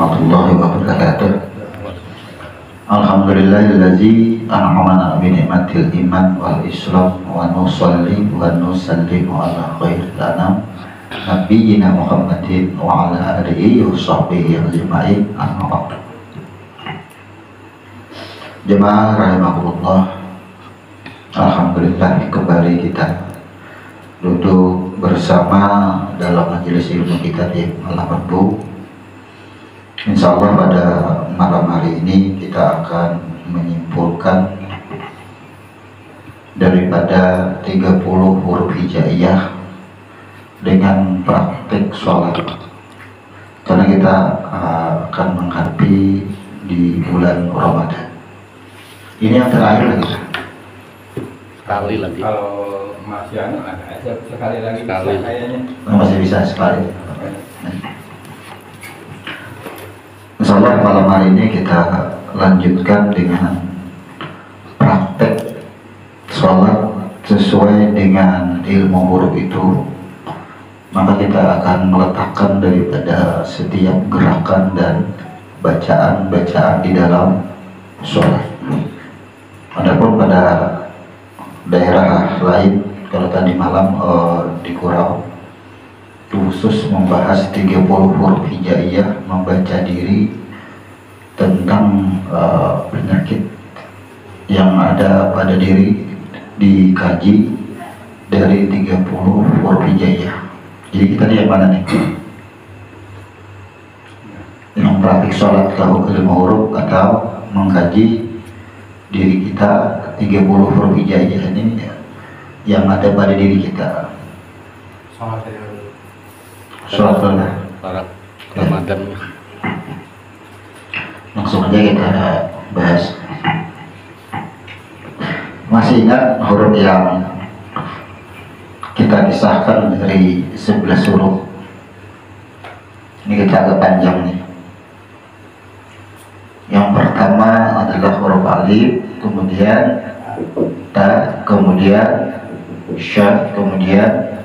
warahmatullahi wabarakatuh. Alhamdulillahillazi an'amana bi ni'matil iman wal islam wa nusalli wa nusallimu ala khairil anam nabiyyina Muhammadin wa ala alihi wa sahbihi ajma'in. Amma ba'du. Jemaah rahimakumullah, alhamdulillah kembali kita duduk bersama dalam majelis ilmu kita di malam Rabu. Insya Allah pada malam hari ini kita akan menyimpulkan daripada 30 huruf hijaiyah dengan praktik sholat, karena kita akan menghadapi di bulan Ramadan ini yang terakhir lagi. Sekali lagi. Kalau masih ada sekali lagi sekali. bisa kayaknya. Masih bisa sekali. Insya Allah malam hari ini kita lanjutkan dengan praktek sholat sesuai dengan ilmu huruf itu. Maka kita akan meletakkan daripada setiap gerakan dan bacaan-bacaan di dalam sholat. Adapun pada daerah lain, kalau tadi malam di Kurau khusus membahas 30 huruf hijaiyah, membaca diri tentang penyakit yang ada pada diri, dikaji dari 30 huruf hijaiyah. Jadi kita yang mana nih? Yang praktik sholat tahu ilmu huruf atau mengkaji diri kita 30 huruf hijaiyah ini yang ada pada diri kita. Sholat dulu. Para Ramadan. Langsung aja kita bahas. Masih ingat huruf yang kita pisahkan dari 11 huruf? Ini kita agak panjang nih. Yang pertama adalah huruf alif, kemudian ta, kemudian sya, kemudian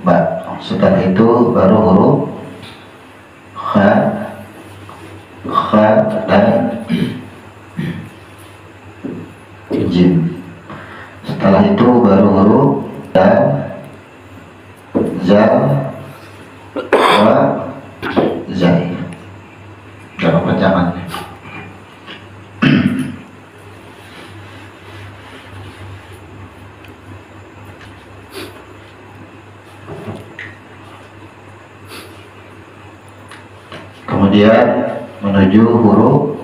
ba. Setelah itu baru huruf kha, dan jim. Setelah itu baru huruf dan za, wa, zai. Berapa panjangannya? Kemudian menuju huruf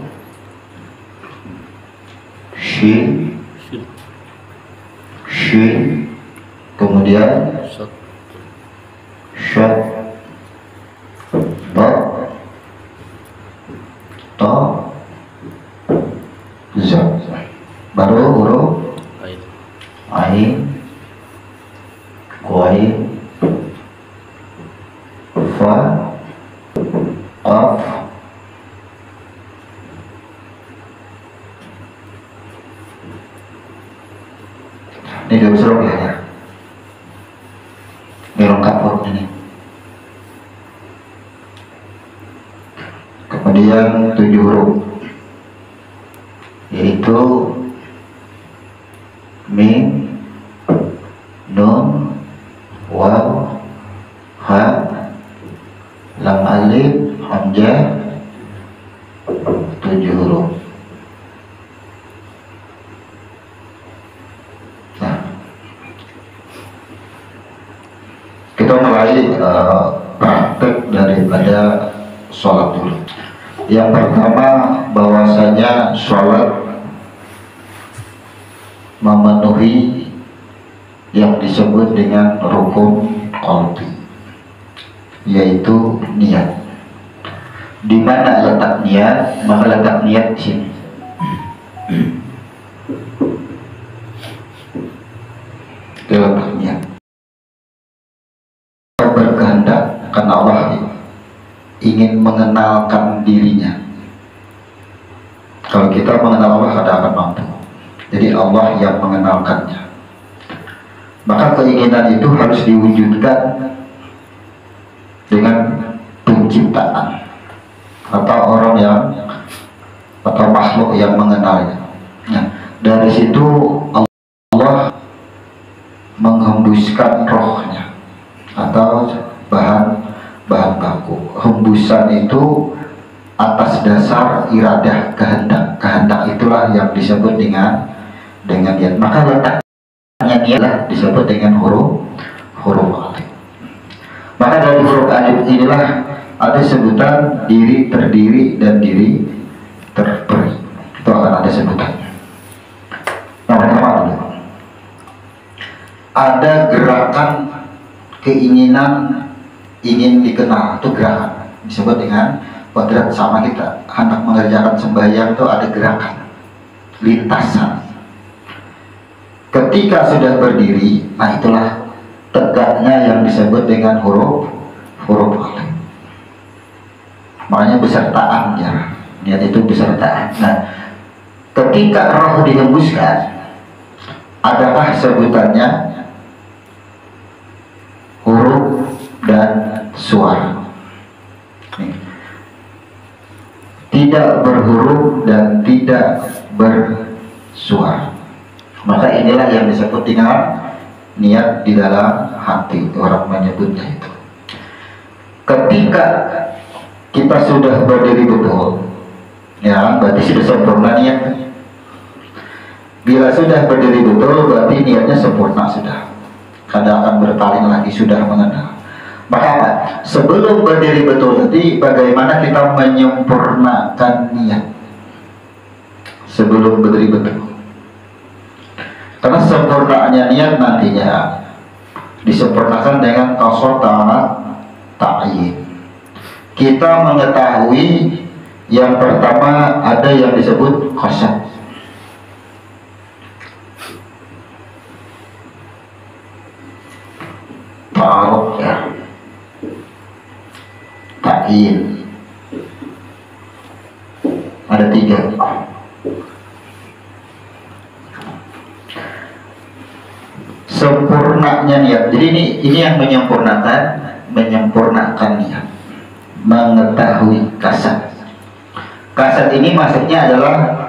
shin, kemudian shad, ba, ta, za. Baru huruf ain, qain, fa, qaf, ini gak bisa rupiah ya, ini lengkap hurufnya nih. Kemudian 7 huruf, yaitu mim, nun, waw, ha, lam alif, hamzah, 7 huruf. Nah, kita mulai praktek daripada sholat dulu. Yang pertama, bahwasanya sholat memenuhi yang disebut dengan rukun qalbi, yaitu niat. Di mana letak niat? Maka letak niat di sini. Letak niat. Berkehendak karena Allah ingin mengenalkan dirinya. Kalau kita mengenal Allah, ada akan mampu. Jadi Allah yang mengenalkannya. Maka keinginan itu harus diwujudkan dengan penciptaan. atau orang yang atau makhluk yang mengenalnya. Nah, dari situ Allah menghembuskan rohnya atau bahan baku. Hembusan itu atas dasar iradah, kehendak itulah yang disebut dengan niat. Maka letaknya niat disebut dengan huruf alif. Maka dari huruf alif inilah ada sebutan diri, terdiri, dan diri terperi. Itu akan ada sebutannya. Yang pertama dulu, ada gerakan keinginan ingin dikenal, itu gerakan disebut dengan kodrat. Sama kita hendak mengerjakan sembahyang itu ada gerakan, lintasan. Ketika sudah berdiri, nah itulah tegaknya yang disebut dengan huruf alif. Makanya besertaan ya, niat itu besertaan. Nah, ketika roh dihembuskan, adakah sebutannya huruf dan suara. Tidak berhuruf dan tidak bersuara. Maka inilah yang disebut dengan niat di dalam hati, orang menyebutnya itu. Ketika kita sudah berdiri betul, ya berarti sudah sempurna niatnya. Bila sudah berdiri betul, berarti niatnya sempurna sudah. Kada akan berpaling lagi, sudah mengenal. Maka apa? Sebelum berdiri betul tadi, bagaimana kita menyempurnakan niat sebelum berdiri betul? Karena sempurnaannya niat nantinya disempurnakan dengan qasad ta'yin. Kita mengetahui yang pertama ada yang disebut qasad. Ta'aruf ya. Ta'yin. Ada 3. Sempurnanya niat. Jadi ini yang menyempurnakan niat. Mengetahui kasat. Kasat ini maksudnya adalah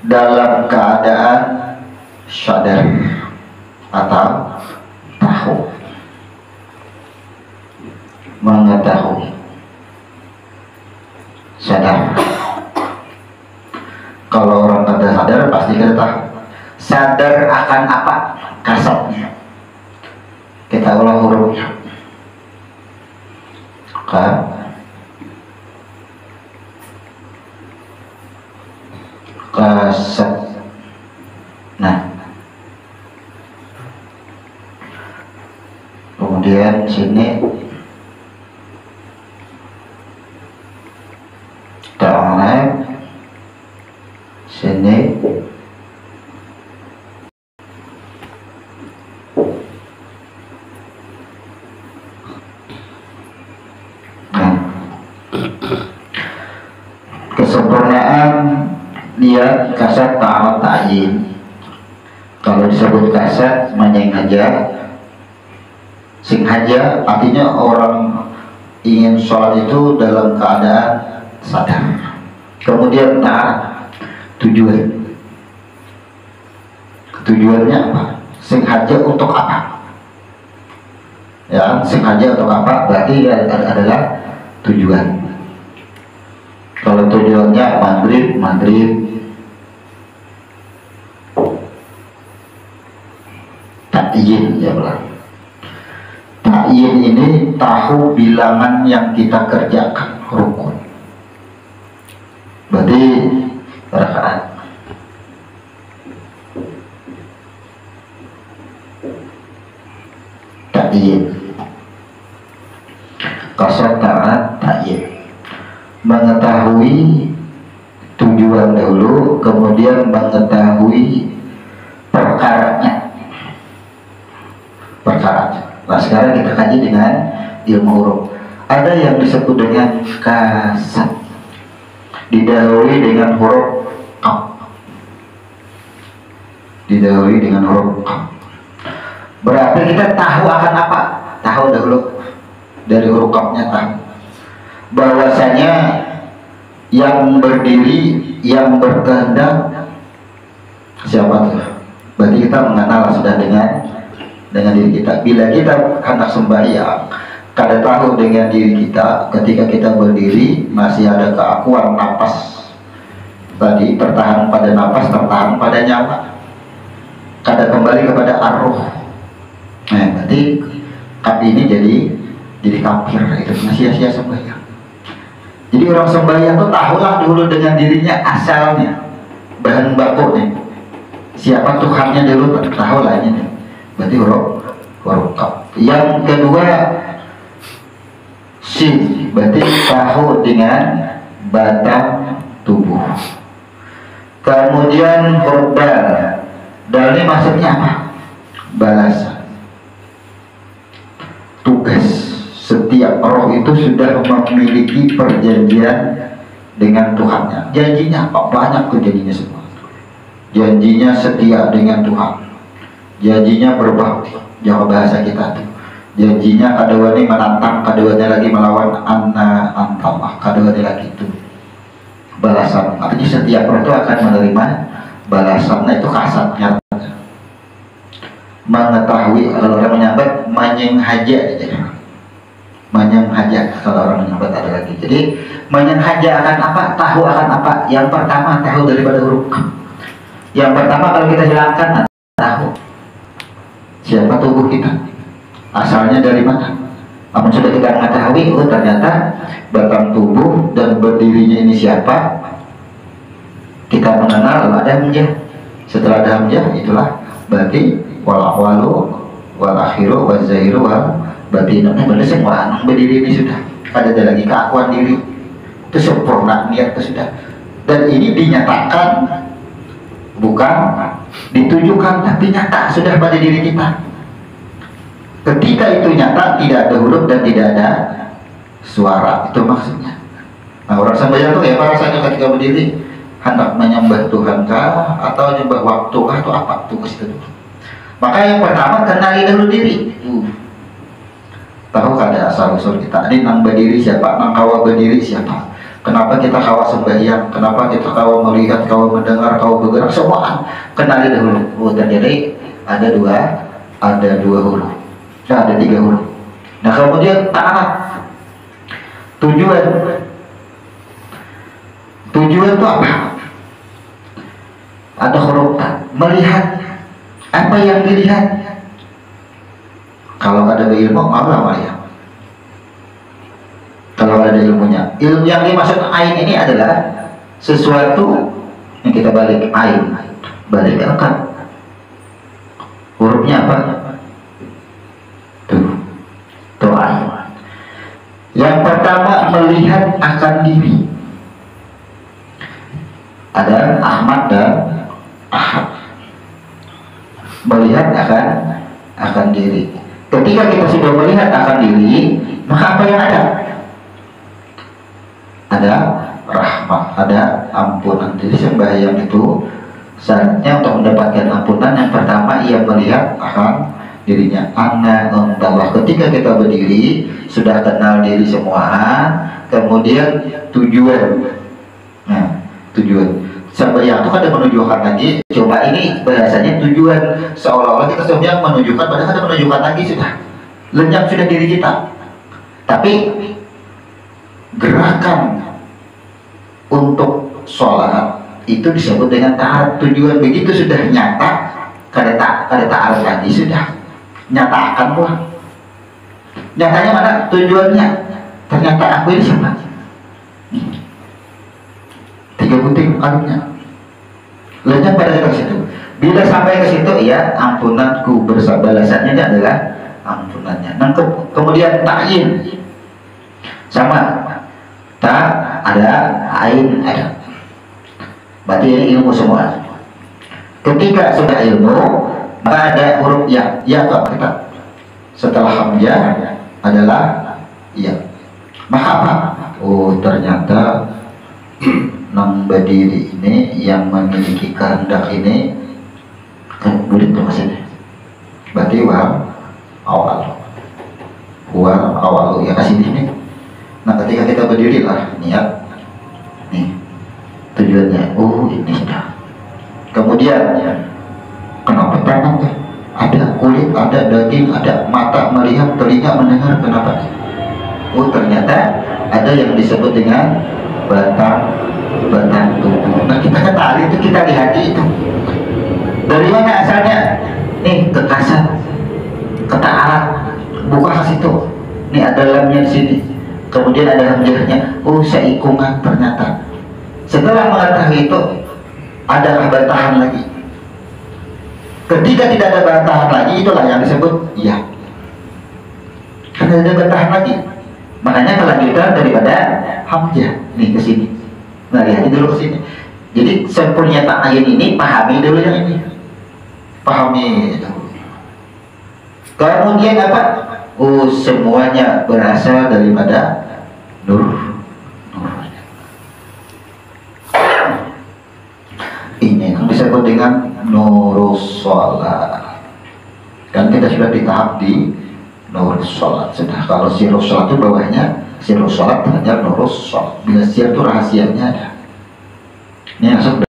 dalam keadaan sadar atau tahu, mengetahui, sadar. Kalau orang kada sadar pasti kada tahu. Sadar akan apa? Kasatnya. Kita ulang hurufnya. Kasat. Nah, kemudian sini ta'ala, sini kesempurnaan dia kasat ta'ala ta'yin. Kalau disebut kasat menyengaja, sengaja artinya orang ingin sholat itu dalam keadaan sadar. Kemudian tujuannya apa? Sengaja untuk apa? Ya, sengaja untuk apa? Berarti adalah tujuan. Kalau tujuannya maghrib ta'yin ya belah. Ta'yin ini tahu bilangan yang kita kerjakan, rukun. Berarti rakaat. Ta'yin. Qasad ta'yin. Mengetahui tujuan dahulu, kemudian mengetahui perkaranya. Nah sekarang kita kaji dengan ilmu huruf. Ada yang disebut dengan kasat, didahului dengan huruf qaf. Didahului dengan huruf qaf. Berarti kita tahu akan apa? Tahu dahulu dari huruf qafnya tahu. bahwasanya yang berdiri, yang berkehendak siapa tuh? Berarti kita mengenal sudah dengan diri kita. Bila kita hendak sembahyang, kada tahu dengan diri kita, ketika kita berdiri masih ada keakuan napas tadi, tertahan pada napas, tertahan pada nyawa, kada kembali kepada arwah. Nah, berarti kami ini jadi kafir, itu sia-sia sembahyang. Jadi orang sembahyang itu tahulah dulu dengan dirinya asalnya, bahan bakunya, siapa Tuhannya dulu, tahulah ini. Berarti huruf kaf. Yang kedua sin, berarti tahu dengan batang tubuh. Kemudian huruf dal. Dal ini maksudnya apa? Balasan, tugas. Setiap roh itu sudah memiliki perjanjian dengan Tuhannya. Janjinya apa? Banyak tuh janjinya semua. Janjinya setia dengan Tuhan, janjinya berbakti, Jawa bahasa kita tuh. Janjinya kadawani menantang, kadawani lagi melawan antallah, kadawani lagi itu balasan. Artinya setiap roh itu akan menerima balasannya, itu kasatnya. Mengetahui, kalau orang menyambat menyenghaja gitu. Menyenghaja kalau orang menyambat ada lagi. Jadi menyenghaja akan apa? Tahu akan apa? Yang pertama tahu daripada huruf. Yang pertama kalau kita hilangkan tahu siapa tubuh kita, asalnya dari mana. Namun sudah kita mengetahui, oh ternyata batang tubuh dan berdirinya ini siapa, kita mengenal ada hamzah. Setelah ada hamzah, itulah berarti wal awalu wal akhiru wal zahiru wal batinnya. Berarti semua yang berdiri ini sudah ada lagi keakuan diri, itu sempurna niat itu sudah. Dan ini dinyatakan, bukan ditujukan, tapi nyata sudah pada diri kita. Ketika itu nyata, tidak ada huruf dan tidak ada suara, itu maksudnya. Nah, orang sembahyang itu ya rasanya ketika berdiri hendak menyembah Tuhan kah atau menyembah waktu kah atau apa tugas itu. Maka yang pertama kenali dahulu diri. Tahu kada asal usul kita ini, nang berdiri siapa, nang kawa berdiri siapa, kenapa kita kawa sembahyang, kenapa kita kawa melihat, kawa mendengar, kawa bergerak, semua kenali dahulu. Oh, terjadi ada dua huruf, ada tiga huruf. Nah, kemudian ta'araf, tujuan itu apa? Ada huruf ta, melihat apa yang dilihat. Kalau ada ilmu, apa ya? Kalau ada ilmunya, ilmu yang dimaksud ain ini adalah sesuatu yang kita balik ain, balik akal. Hurufnya apa? Tuh ain. Yang pertama melihat akan diri. Ada Ahmad dan Ahad. Melihat akan diri. Ketika kita sudah melihat akan diri, maka apa yang ada? Ada rahmat, ada ampunan. Jadi sembahyang itu saatnya untuk mendapatkan ampunan. Yang pertama ia melihat akan dirinya. Allah. Ketika kita berdiri sudah kenal diri semua. Kemudian tujuan. Nah, tujuan sembahyang itu kan ada menunjukkan lagi. Coba ini bahasanya tujuan, seolah-olah kita sembahyang menunjukkan, padahal ada menunjukkan lagi sudah. Lenyap sudah diri kita. Tapi gerakan untuk sholat itu disebut dengan ta'aruf. Tujuan begitu sudah nyata, kada ta'aruf lagi sudah. Nyatakan pula. Nyatanya mana tujuannya? Ternyata aku ini siapa? Tiga butir alumnya. Lenyap pada ke situ. Bila sampai ke situ, ya ampunanku balasannya adalah ampunannya. Nah, kemudian ta'yin sama tak ada, ain ada. Berarti ini ilmu semua. Ketika sudah ilmu, maka ada huruf ya. Ya apa kita? Setelah hamzah adalah ya. Maka apa? Oh, ternyata nang berdiri ini yang memiliki kehendak ini kan boleh tuh maksudnya. Berarti wal awal ya kasih ini. Nah, ketika kita berdiri lah niat, nih tujuannya, oh ini sudah. Kemudian kenapa tangan tuh? Ada kulit, ada daging, ada mata melihat, telinga mendengar, kenapa? Oh ternyata ada yang disebut dengan batang tubuh. Nah kita kenali itu, kita lihat itu. Dari mana asalnya? Nih kekasat, ketaarat, buka khas itu. Nih ada lamnya di sini. Kemudian ada hamzahnya. Oh seikungan ternyata. Setelah mengetahui itu, adalah bantahan lagi. Ketika tidak ada bantahan lagi, itulah yang disebut iya. Karena ada bantahan lagi. Makanya kelanjutan daripada hamzah nih ke sini. Nah lihat dulu ke sini. Jadi sempurna ta'ayin ini pahami dulu yang ini. Pahami itu. Kemudian apa? Oh semuanya berasal daripada nur. Ini yang disebut dengan nurus sholat. Kan kita sudah di tahap di nurus sholat. Sudah kalau sirus sholat itu bawahnya sirus sholat hanya nurus sholat. Bila sir itu rahasianya ada. Ini masuk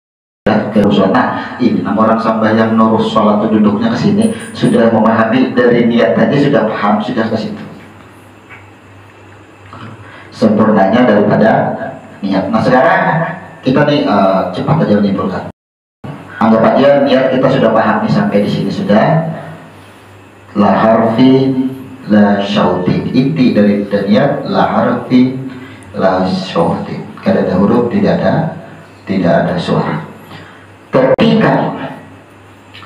ke sholat. Nah ini orang sembahyang nurus sholat itu duduknya ke sini sudah memahami dari niat tadi, sudah paham, sudah ke situ. Sempurnanya daripada niat. Nah sekarang kita nih cepat aja menyimpulkan. Anggap aja niat kita sudah paham nih sampai di sini sudah. La harfin la syautin. Inti dari niat la harfin la syautin. Kada ada huruf, tidak ada suara. Ketika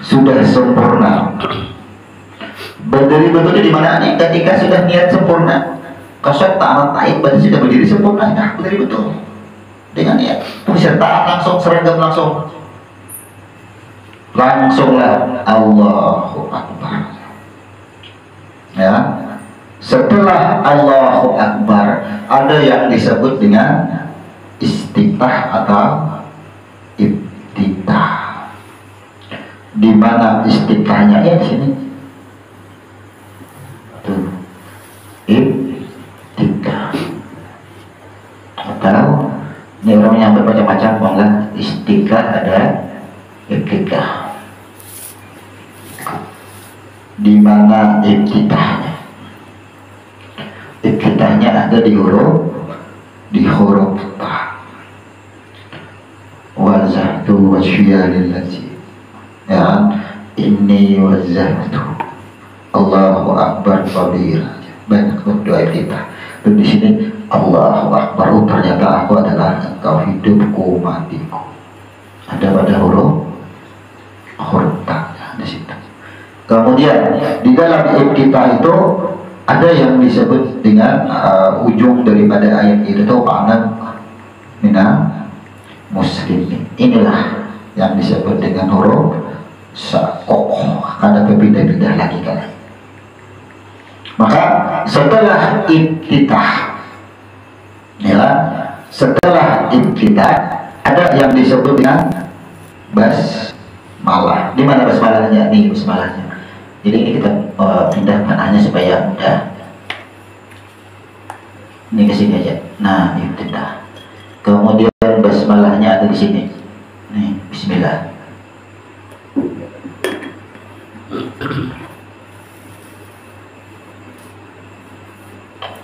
sudah sempurna, berdiri betulnya di mana nih? Ketika sudah niat sempurna, kasat ta'amat ta'id berarti sudah berdiri sempurna. Nah berdiri betul dengan niat. Pesertaan langsung, seragam langsunglah Allahu Akbar. Ya, setelah Allahu Akbar ada yang disebut dengan istiftah atau ibtitah. Di mana istiftahnya? Ya di sini. Tuh, ibtitah. Atau ini orang yang bermacam-macam, malah istiftah ada ibtitah. Di mana ibtitahnya? Ibtitahnya ada di huruf ta. Wazahtu wasyiyalillazi. Ya, inni wazahtu. Allahu Akbar kabira. Banyak doa ibtitah. Dan di sini Allahu Akbar. Ternyata aku adalah engkau, hidupku, matiku. Ada pada huruf ta di situ. Kemudian di dalam ibtitah itu ada yang disebut dengan ujung daripada ayat itu ma'na mina muslimin. Inilah yang disebut dengan huruf kokoh. Karena berbeda-beda lagi kan. Maka setelah ibtitah, ya, setelah ibtitah ada yang disebut dengan basmalah. Di mana basmalahnya? Nih basmalahnya. Jadi ini kita pindah panahnya supaya mudah. Ini ke sini aja. Nah, ibtitah. Kemudian basmalahnya ada di sini. Nih, bismillah.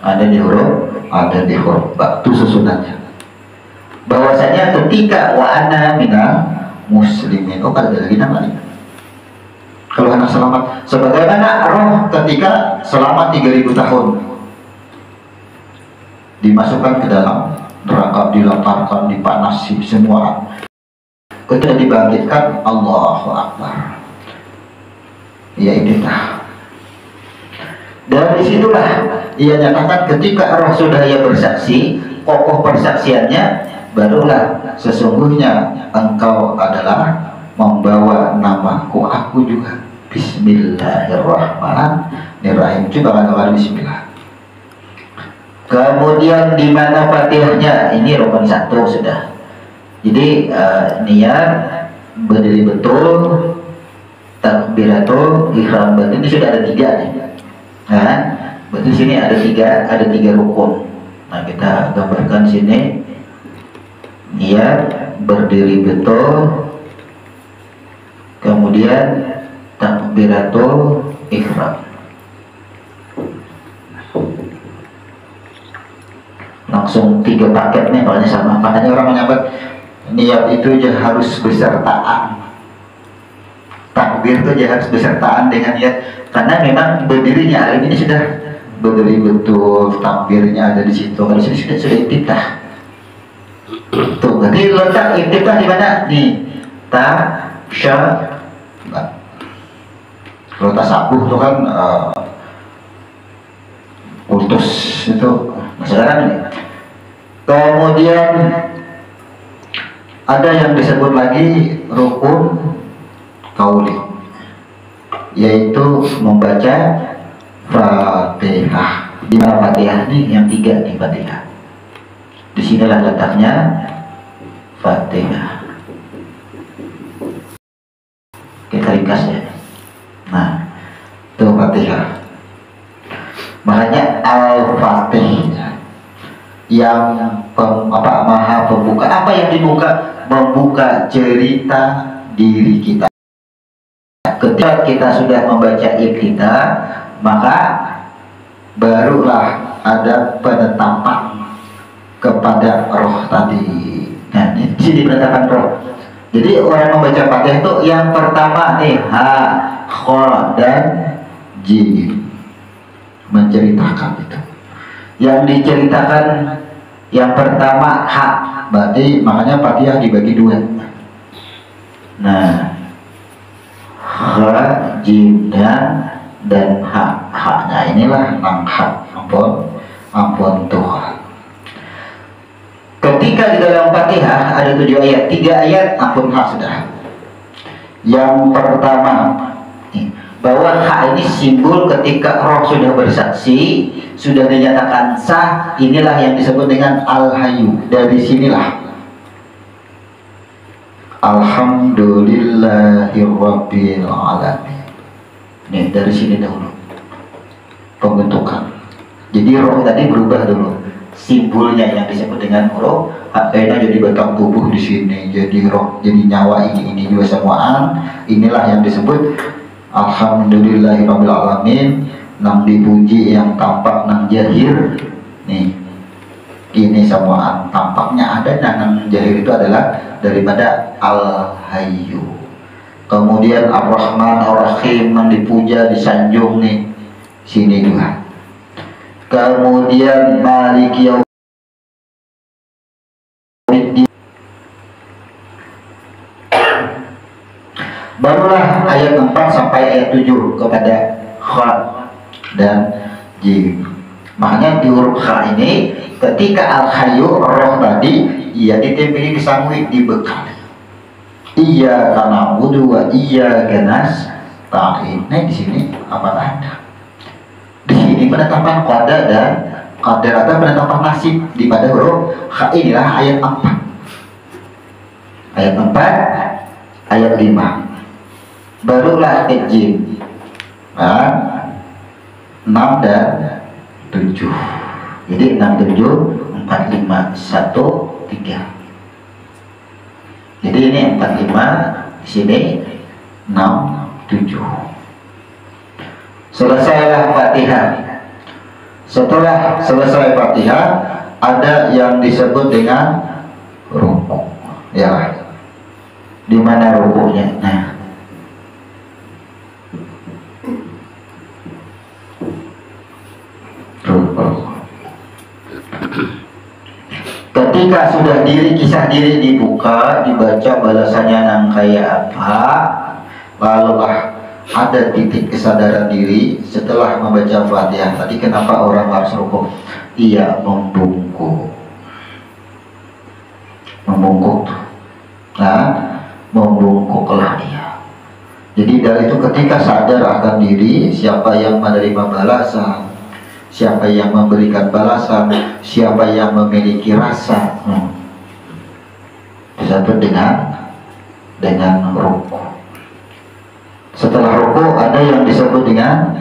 Ada di huruf ba. Itu susunannya. Bahwasanya ketika wa ana minal muslimin. Oh, ada lagi namanya. Kalau anak selamat, sebagaimana roh ketika selama 3000 tahun dimasukkan ke dalam neraka, dilemparkan, dipanasi semua, ketika dibangkitkan, Allahu Akbar. Ya ibtitah. Dari situlah ia nyatakan ketika roh sudah ia bersaksi, kokoh persaksiannya, barulah sesungguhnya engkau adalah membawa namaku, aku juga. Bismillahirrahmanirrahim. Coba katakan bismillah. Kemudian di mana Fatihahnya? Ini rukun 1 sudah. Jadi niat, berdiri betul, takbiratul ihram batin, ini sudah ada 3 nih. Nah, berarti sini ada tiga rukun. Nah, kita gambarkan sini. Niat berdiri betul, kemudian takbiratul ihram. Langsung 3 paket nih, makanya sama. Makanya orang menyebut niat itu harus besertaan. Takbir itu harus besertaan dengan niat, karena memang berdirinya hari ini sudah berdiri betul, takbirnya ada di situ. Kalau sudah iftitah. Tuh, berarti letak iftitah di mana? Nih, kalau tasabuh itu kan putus itu sekarang ini. Kemudian ada yang disebut lagi rukun kauli, yaitu membaca Fatihah. Di mana Fatihah nih? Yang 3 nih Fatihah. Di sinilah letaknya Fatihah. Kita ringkas ya. Nah, itu Fatihah. Makanya Al-Fatih yang maha pembuka. Apa yang dibuka? Membuka cerita diri kita. Ketika kita sudah membaca iftitah, maka barulah ada penetapan kepada roh tadi. Nah, ini sini penetapan roh. Jadi orang membaca Fatihah itu yang pertama nih ha, kha dan jim, menceritakan itu. Yang diceritakan yang pertama ha, berarti makanya Fatihah dibagi 2. Nah, kha, jim dan ha. Ha-nya inilah nangha, ampun Tuhan. Ketika di dalam Fatihah ada 7 ayat, 3 ayat ampun hak sudah. Yang pertama bahwa hak ini simbol ketika roh sudah bersaksi, sudah dinyatakan sah, inilah yang disebut dengan al-hayyu. Dari sinilah alhamdulillahirabbil alamin. Nih, dari sini dahulu pembentukan. Jadi roh tadi berubah dulu. Simbolnya yang disebut dengan roh, akhirnya jadi batang tubuh di sini, jadi roh, jadi nyawa ini juga semuaan. Inilah yang disebut alhamdulillahirabbil alamin. Nang dipuji yang tampak nang jahir. Nih, ini semuaan tampaknya ada, nang jahir itu adalah daripada al-hayyu. Kemudian ar-rahman ar-rahim, nang dipuja disanjung nih, sini juga. Kemudian maliki yaumiddin. Barulah ayat 4 sampai ayat 7 kepada kha dan jim. Makanya di huruf kha ini ketika al-hayyu roh tadi ia ditempeli, disangui, dibekali. Iya karena na'budu wa iyyaka nasta'in. Nah, di sini apa ada? Di sini penetapan qada dan qadar atau penetapan nasib di pada huruf kha. Inilah ayat 4. Ayat 4, ayat 5. Barulah jim. 6 dan 7. Jadi 6, 7, 4, 5, 1, 3. Jadi ini 4, 5, di sini 6, 7. Selesailah Fatihah. Setelah selesai Fatihah, ada yang disebut dengan ruku. Ya, di mana rukunya? Nah, ketika sudah kisah diri dibuka, dibaca balasannya nang kayak apa, lalulah ada titik kesadaran diri setelah membaca Fatihah. Tadi kenapa orang harus rukuk? Ia membungkuk. Nah, membungkuklah ia. Jadi dari itu ketika sadar akan diri, siapa yang menerima balasan, siapa yang memberikan balasan, siapa yang memiliki rasa, disebut dengan rukuk. Setelah rukuk ada yang disebut dengan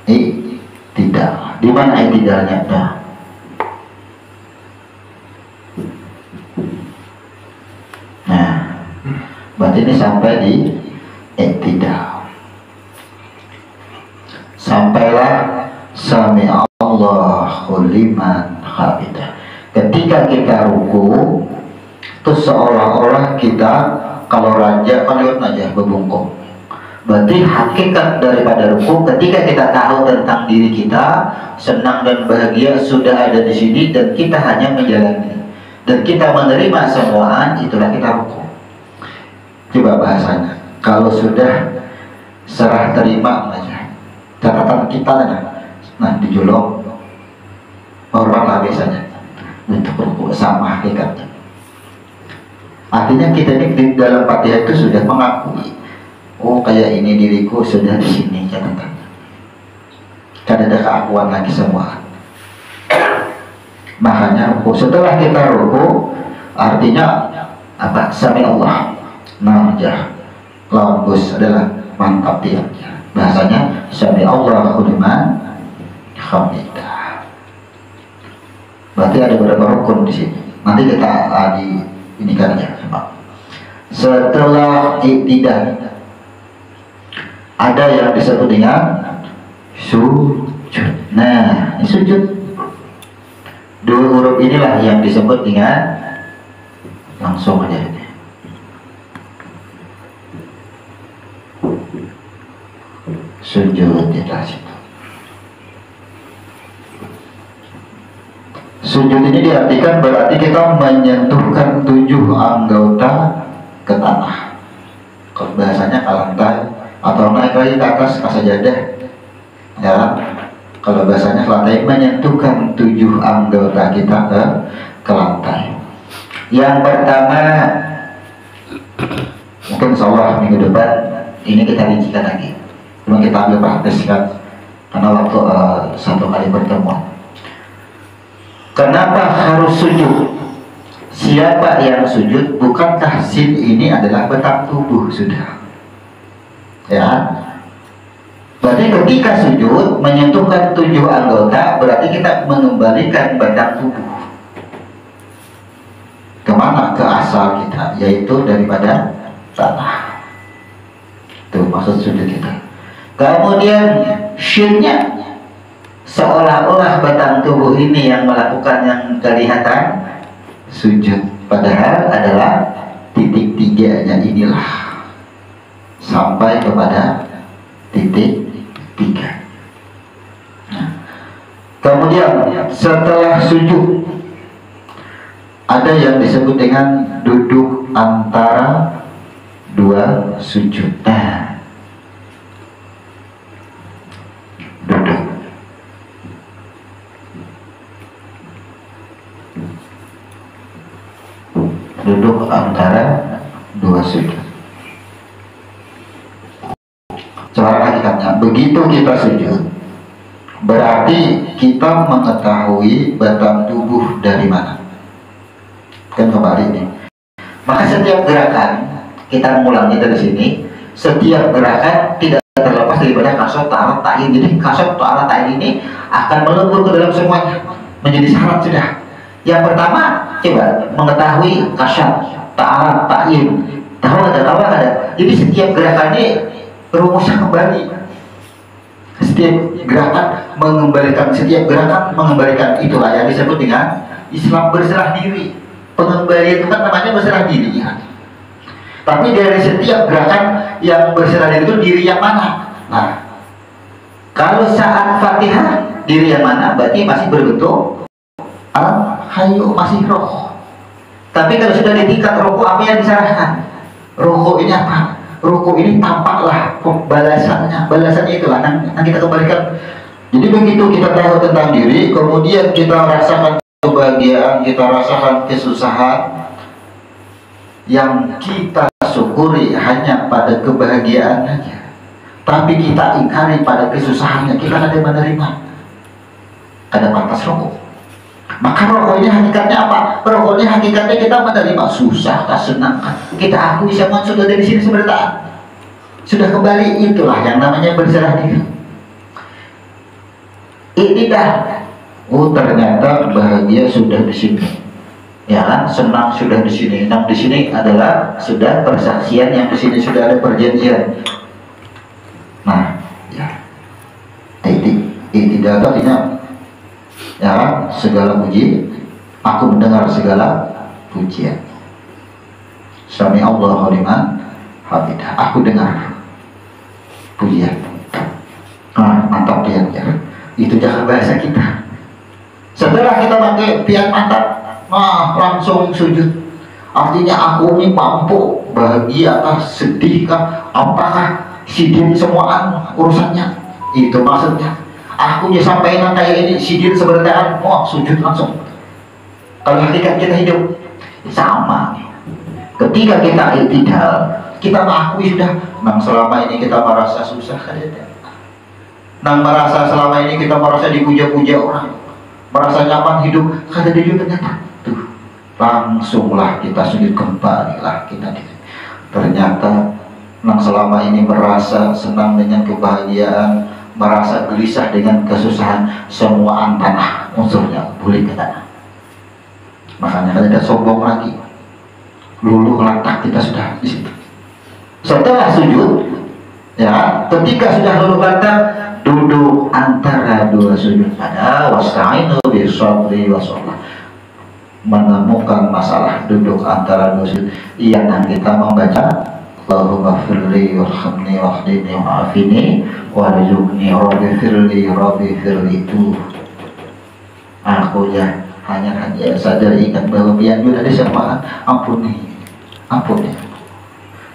iktidal. Di mana iktidalnya? Nah, Berarti ini sampai di i'tidal. Sampailah sami Allahu liman hamidah. Ketika kita ruku, itu seolah-olah kita kalau raja kan aja berbungkuk. Berarti hakikat daripada ruku ketika kita tahu tentang diri kita, senang dan bahagia sudah ada di sini dan kita hanya menjalani dan kita menerima semua, itulah kita ruku. Coba bahasanya, kalau sudah serah terima aja, catatan kita nah dijolong hormatlah biasanya untuk ruku sama hakikatnya. Artinya kita ini di dalam Fatihah itu sudah mengakui, oh kayak ini diriku sudah di sini catatannya. Kan ada keakuan lagi semua. Makanya ruku. Setelah kita ruku, artinya apa? Sami Allah. Najah. Lambus adalah mantap tiapnya. Bahasanya sami Allahu liman hamidah. Berarti ada beberapa rukun di sini. Nanti kita ini kan ya. Setelah i'tidal ada yang disebut dengan sujud. Nah, ini sujud. Dua huruf inilah yang disebut dengan, langsung aja ini, sujud di atas itu. Sujud ini diartikan berarti kita menyentuhkan 7 anggota ke tanah. Kalau bahasanya kalantai atau naik lagi ke atas kasajadah, ya. Kalau bahasanya lantai, menyentuhkan 7 anggota kita ke lantai. Yang pertama, mungkin insyaallah minggu depan ini kita rincikan lagi. Cuma kita ambil praktis kan, karena waktu 1 kali pertemuan. Kenapa harus sujud? Siapa yang sujud? Bukankah sin ini adalah batang tubuh sudah? Ya. Berarti ketika sujud menyentuhkan 7 anggota, berarti kita mengembalikan batang tubuh kemana? Ke asal kita, yaitu daripada tanah. Itu maksud sujud kita. Kemudian shinnya, seolah-olah batang tubuh ini yang melakukan yang kelihatan sujud, padahal adalah titik 3-nya inilah sampai kepada titik 3. Nah, kemudian setelah sujud ada yang disebut dengan duduk antara 2 sujud. Nah, duduk antara 2 sujud. Cara hakikatnya, begitu kita sujud, berarti kita mengetahui batang tubuh dari mana. Kan kembali nih. Maka setiap gerakan, kita mengulangi dari sini, setiap gerakan tidak terlepas daripada kasot ta'ala ta'in. Jadi kasot ta'ala ta'in ini akan melebur ke dalam semuanya, menjadi syarat sudah. Yang pertama, coba mengetahui kasat ta'ala ta'in. Tahu ada. Jadi setiap gerakan ini rumusnya kembali. Setiap gerakan mengembalikan, itulah yang disebut dengan Islam berserah diri. Pengembalian itu kan namanya berserah diri ya. Tapi dari setiap gerakan yang berserah diri itu diri yang mana? Nah, kalau saat Fatihah diri yang mana? Berarti masih berbentuk al-hayyu, masih roh. Tapi kalau sudah di tingkat ruku, apa yang diserahkan? Ruku ini apa? Ruku ini tampaklah balasannya itulah yang kita kembalikan. Jadi begitu kita tahu tentang diri, kemudian kita rasakan kebahagiaan, kita rasakan kesusahan, yang kita syukuri hanya pada kebahagiaan saja, tapi kita ingkari pada kesusahannya, kita ada menerima, ada pantas rokok. Maka rokoknya hakikatnya apa? Rokoknya hakikatnya kita menerima susah, tak senang, kita akui semua sudah dari sini sebentar, sudah kembali. Itulah yang namanya berserah diri. Ini dah, oh ternyata bahagia sudah di sini. Ya kan, senang sudah di sini, senang di sini adalah sudah persaksian, yang di sini sudah ada perjanjian. Nah, ya, tidak artinya ya kan, segala puji, aku mendengar segala pujian. Sami Allahu liman hamidah, aku dengar pujian. Nah, mantap pian ya. Itu jangan bahasa kita. Setelah kita pakai pian mantap, nah langsung sujud. Artinya aku ini mampu, bahagia kah, sedih kah, apakah sidin semuaan urusannya. Itu maksudnya. Aku nya sampaikan kayak ini, sidin seberdaan, oh sujud langsung. Kalau hakikat kita hidup sama. Ketika kita iktidal, kita mengakui sudah, nang selama ini kita merasa susah kadang. Nang merasa selama ini kita merasa dipuja-puja orang, merasa nyaman hidup, kada dia ternyata tuh langsunglah kita sujud kembali lah kita. Ternyata nang selama ini merasa senang dengan kebahagiaan, merasa gelisah dengan kesusahan, semua tanah unsurnya boleh ke tanah. Makanya kada ada sombong lagi, luluh lantak kita sudah di situ. Setelah sujud, ya, ketika sudah luluh lantak, duduk antara dua sujud. Ada wasta'inu bisabri wassalah, menemukan masalah duduk antara dua sujud. Iya, nah kita membaca Allahumma firli warhamni wahdini wa'afini warzuqni rabbi firli itu. Aku ya hanya sadar ingat bahwa pian juga ada sama ampuni.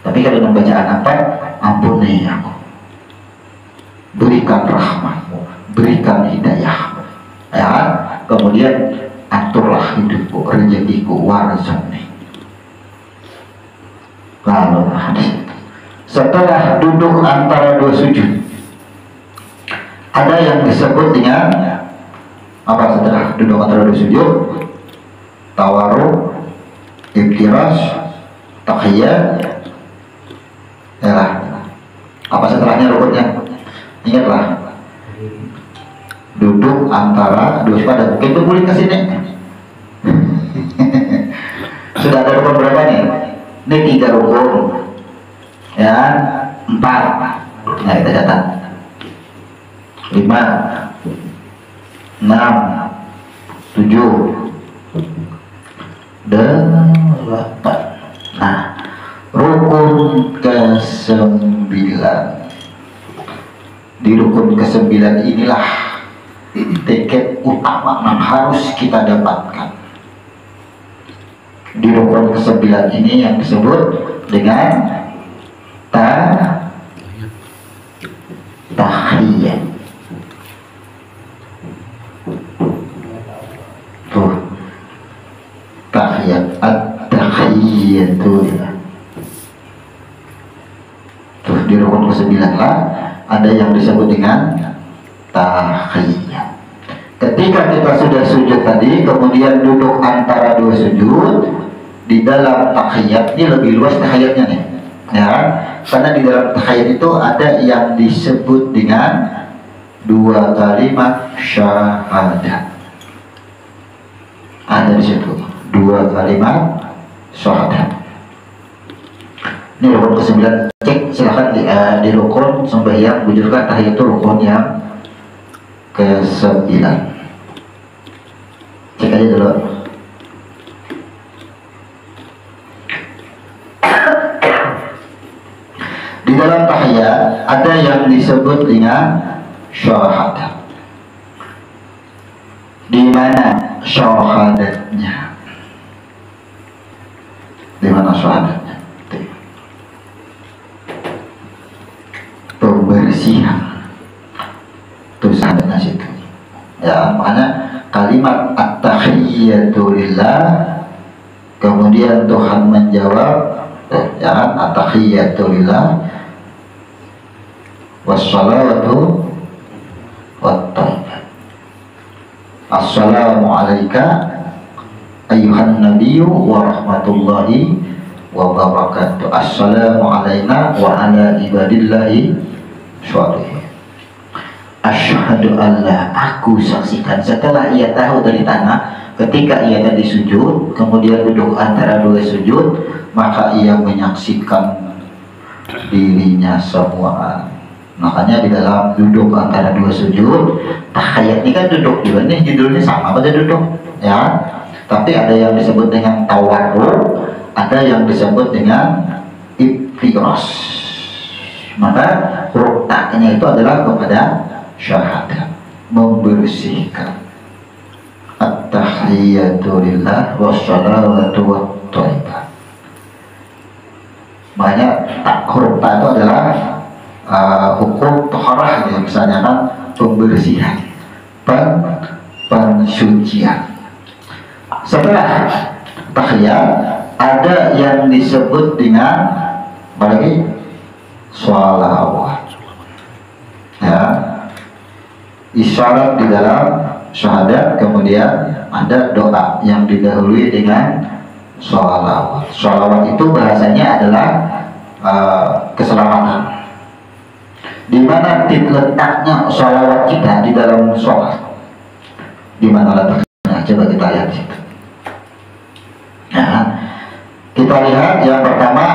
Tapi kalau membacaan apa? Ampuni aku, berikan rahmatmu, berikan hidayahmu, ya. Kemudian aturlah hidupku, rezekiku, warzuqni. Lalu setelah duduk antara dua sujud, ada yang disebut dengan apa? Setelah duduk antara dua sujud, tawarruk, iftirash, tahiyat, ya lah. Apa setelahnya rukunnya? Ingatlah, duduk antara dua sujud. Mungkin boleh ke sini. Sudah ada rukun berapa nih? Ini 3 rukun, ya, 4. Nah kita catat 5, 6, 7, 8. Nah, rukun ke-9. Di rukun ke-9 inilah tiket utama yang harus kita dapatkan. Di rukun ke-9 ini yang disebut dengan tahiyat. Tuh, tahiyat, at-tahiyyatu. Tuh, di rukun ke-9 lah ada yang disebut dengan tahiyat. Ketika kita sudah sujud tadi, kemudian duduk antara dua sujud, di dalam tahiyat ini lebih luas tahiyatnya nih, ya, karena di dalam tahiyat itu ada yang disebut dengan 2 kalimat syahadat. Ada di situ 2 kalimat syahadat. Ini rukun ke-9. Cek silahkan di rukun sembahyang bujurkan tahiyat itu rukun yang ke-9. Cek aja dulu. Di dalam tahiyat ada yang disebut dengan syahadat. Di mana syahadatnya? Di mana syahadatnya? Pembersihan. Itu syahadatnya situ. Ya, makanya kalimat at-tahiyyatu lillah, kemudian Tuhan menjawab, ya, at-tahiyyatu lillah wassalatu wattaibat. Assalamu alayka ayyuhan nabiyyu wa rahmatullahi wa barakatuh. Assalamu alayna wa ala ibadillahi sholihin. Asyhadu an la, aku saksikan. Setelah ia tahu dari tanah ketika ia tadi sujud, kemudian duduk antara dua sujud, maka ia menyaksikan dirinya semua. Makanya di dalam duduk antara dua sujud, tahiyat ini kan duduk juga nih, judulnya sama pada duduk, ya. Tapi ada yang disebut dengan tawarruk, ada yang disebut dengan iftiras. Maka huruf taknya itu adalah kepada syahadat, membersihkan. At-tahiyyatu lillah wassalawatu wat-thayyibah. Makanya huruf ta itu adalah hukum taharah, ya, misalnya kan pembersihan, pensucian. Setelah tahiyat ada yang disebut dengan apa lagi? Sholawat. Ya, isyarat di dalam syahadat, kemudian ada doa yang didahului dengan sholawat. Sholawat itu bahasanya adalah keselamatan. Di mana letaknya sholawat kita di dalam sholat? Di mana letaknya? Coba kita lihat di situ. Nah, kita lihat yang pertama,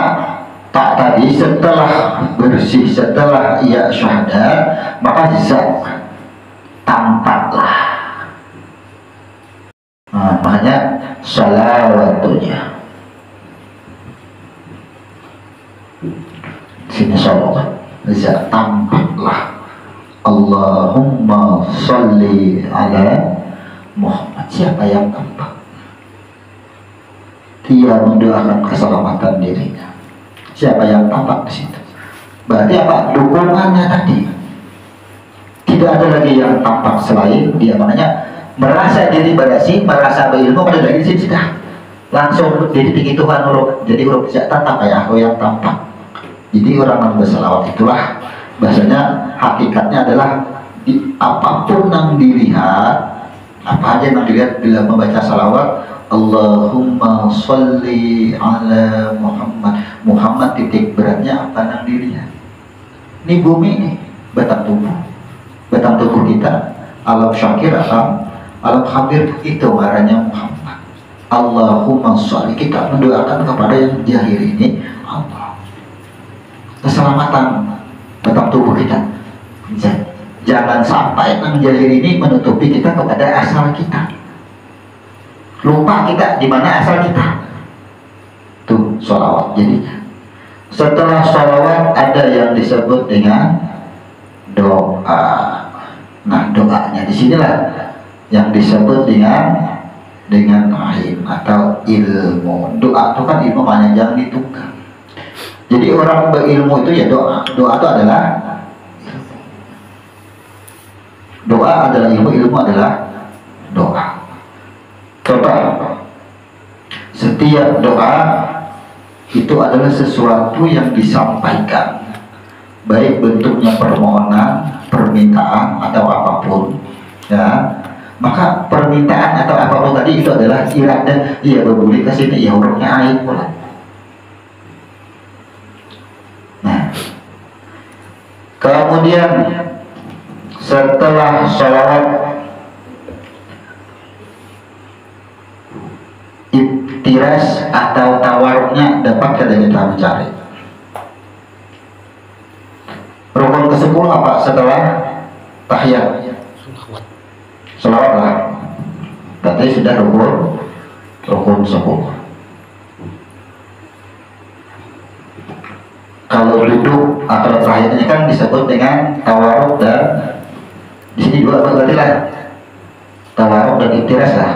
tak tadi setelah bersih, setelah ia syahadat, maka zat tampaklah. Nah, makanya salawatunya. Sini sholawat, zat tampaklah. Allahumma sholli ala Muhammad. Siapa yang tampak? Dia mendoakan keselamatan dirinya. Siapa yang tampak di situ? Berarti apa? Dukungannya tadi. Tidak ada lagi yang tampak selain dia. Makanya merasa diri bersih, merasa berilmu, pada lagi di sini sudah langsung jadi tinggi Tuhan huruf. Jadi huruf tidak tampak ya, aku yang tampak. Jadi orang yang berselawat itulah bahasanya hakikatnya adalah apapun yang dilihat, apa aja yang dilihat bila membaca salawat, Allahumma sholli ala Muhammad. Muhammad titik beratnya apa yang dilihat? Ini bumi nih, batang tubuh kita, alam syakir, alam khabir, itu marahnya Muhammad. Allahumma sholli, kita mendoakan kepada yang jahir ini Allah, keselamatan batang tubuh kita. Jangan sampai yang jahir ini menutupi kita kepada asal kita. Lupa kita di mana asal kita. Tuh sholawat jadinya. Setelah sholawat ada yang disebut dengan doa. Nah, doanya di sinilah yang disebut dengan ilm atau ilmu. Doa itu kan ilmu, makanya jangan ditunggang. Jadi orang berilmu itu ya doa. Doa itu adalah ilmu. Doa adalah ilmu, ilmu adalah doa. Contoh, setiap doa itu adalah sesuatu yang disampaikan, baik bentuknya permohonan, permintaan atau apapun, ya. Maka permintaan atau apapun tadi itu adalah iradah. Iya berbuli ke sini, ya hurufnya ain pula. Nah, kemudian setelah sholawat, iftiras atau tawaruknya dapat kita mencari. Rukun ke-10 apa setelah tahiyat? Sholawat lah. Berarti sudah rukun 10. Kalau duduk atau tahiyatnya kan disebut dengan tawaruk, dan di sini dua berarti lah, tawaruk dan iftiras lah.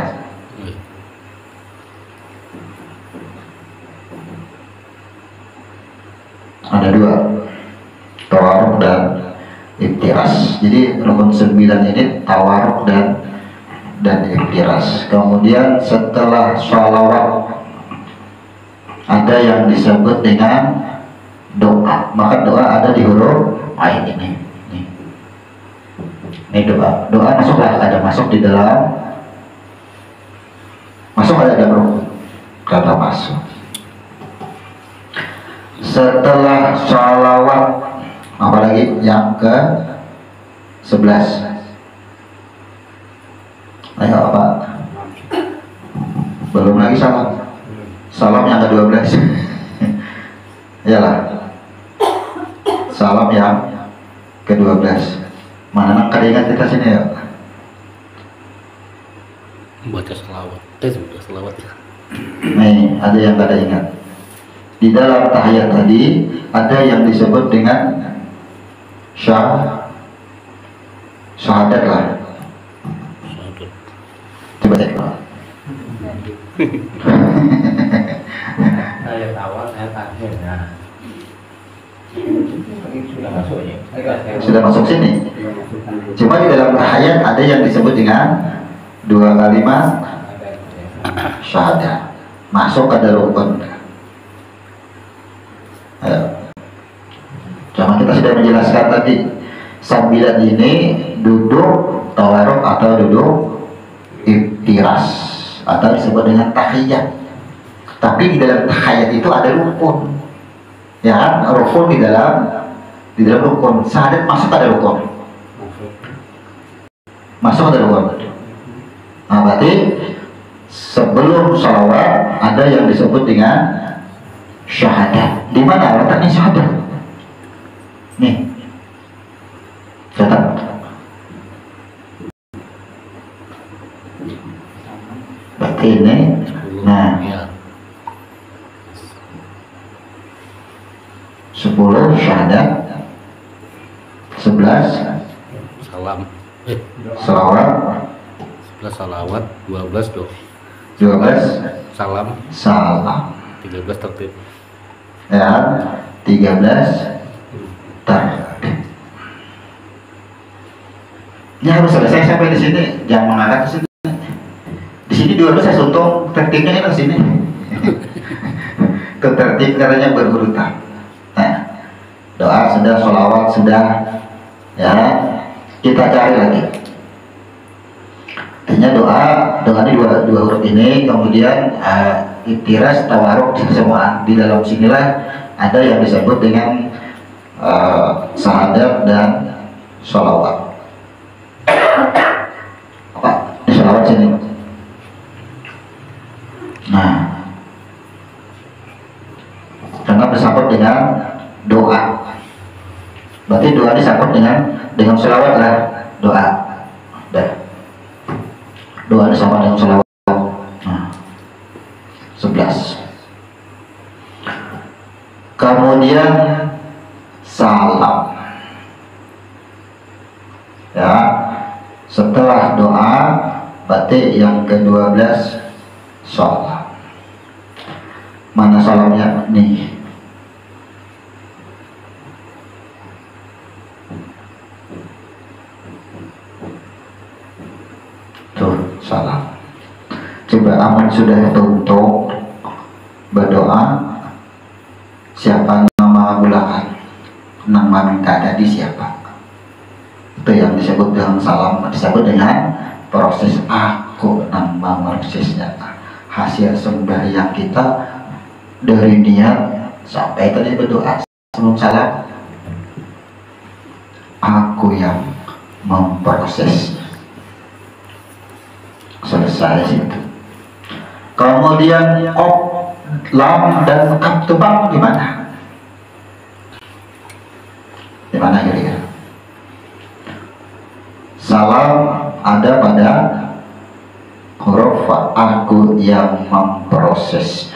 Ada dua, tawaruk dan iftiras. Jadi rukun 9 ini tawaruk dan iftiras. Kemudian setelah sholawat ada yang disebut dengan doa. Maka doa ada di huruf ain ini. Ini doa. Doa masuklah, ada masuk di dalam, masuk ada dalam rukun, kata masuk. Setelah sholawat apalagi yang ke 11? Ayo apa? beres. Mana nang kada ingat kita sini ya? Baca selawat. Sudah selawat ya. Nih, ada yang kada ingat. Di dalam tahiyat tadi ada yang disebut dengan syahadat lah. Syahadat. Coba cek. Ayat awal, ayat akhir. Nah. Sudah masuk ya. Sudah masuk sini. Cuma di dalam tahiyat ada yang disebut dengan dua kalimat syahadat. Masuk ke dalam rukun. Ayo. Cuma kita sudah menjelaskan tadi 9 ini duduk tawaruk atau duduk iftiras atau disebut dengan tahiyat. Tapi di dalam tahiyat itu ada rukun, ya kan? Rukun di dalam rukun. Syahadat masuk ada rukun, masuk ada rukun. Nah, berarti sebelum sholawat ada yang disebut dengan syahadat. Di mana letaknya syahadat? Nih, catat. Berarti ini, nah, Ya. 10 syahadat, 11 Salam. selawat, 11 salawat, 12 doa. 12 Salam, salam, 13 tertib. ya, 13 tertib. Ini harus selesai sampai di sini, jangan mengangkat ke sini. Di sini 12 saya suntung, tertibnya ini ke sini. Itu tertib karena berurutan. Nah, doa sudah, sholawat sudah, ya, kita cari lagi. Artinya doa ini dua huruf ini, kemudian iftiras, tawaruk, semua di dalam sinilah ada yang disebut dengan syahadat dan sholawat. Apa? Di sholawat sini. Nah, karena bersangkut dengan doa. Berarti doa disangkut dengan sholawat lah, doa. Dah. Doa sama dengan sholawat. Nah, 11. Kemudian salam. Ya, setelah doa berarti yang ke-12 salam. Mana salamnya? Nih. Tuh, salam. Coba aman sudah untuk berdoa, siapa nama bulakan, nama minta tadi siapa? Itu yang disebut dengan salam, disebut dengan proses aku, nama prosesnya. Hasil sembahyang kita dari niat sampai tadi berdoa sebelum salam, aku yang memproses. Selesai situ. Kemudian lam dan kaf tebak gimana? Gimana kira-kira? Salam ada pada huruf aku yang memproses.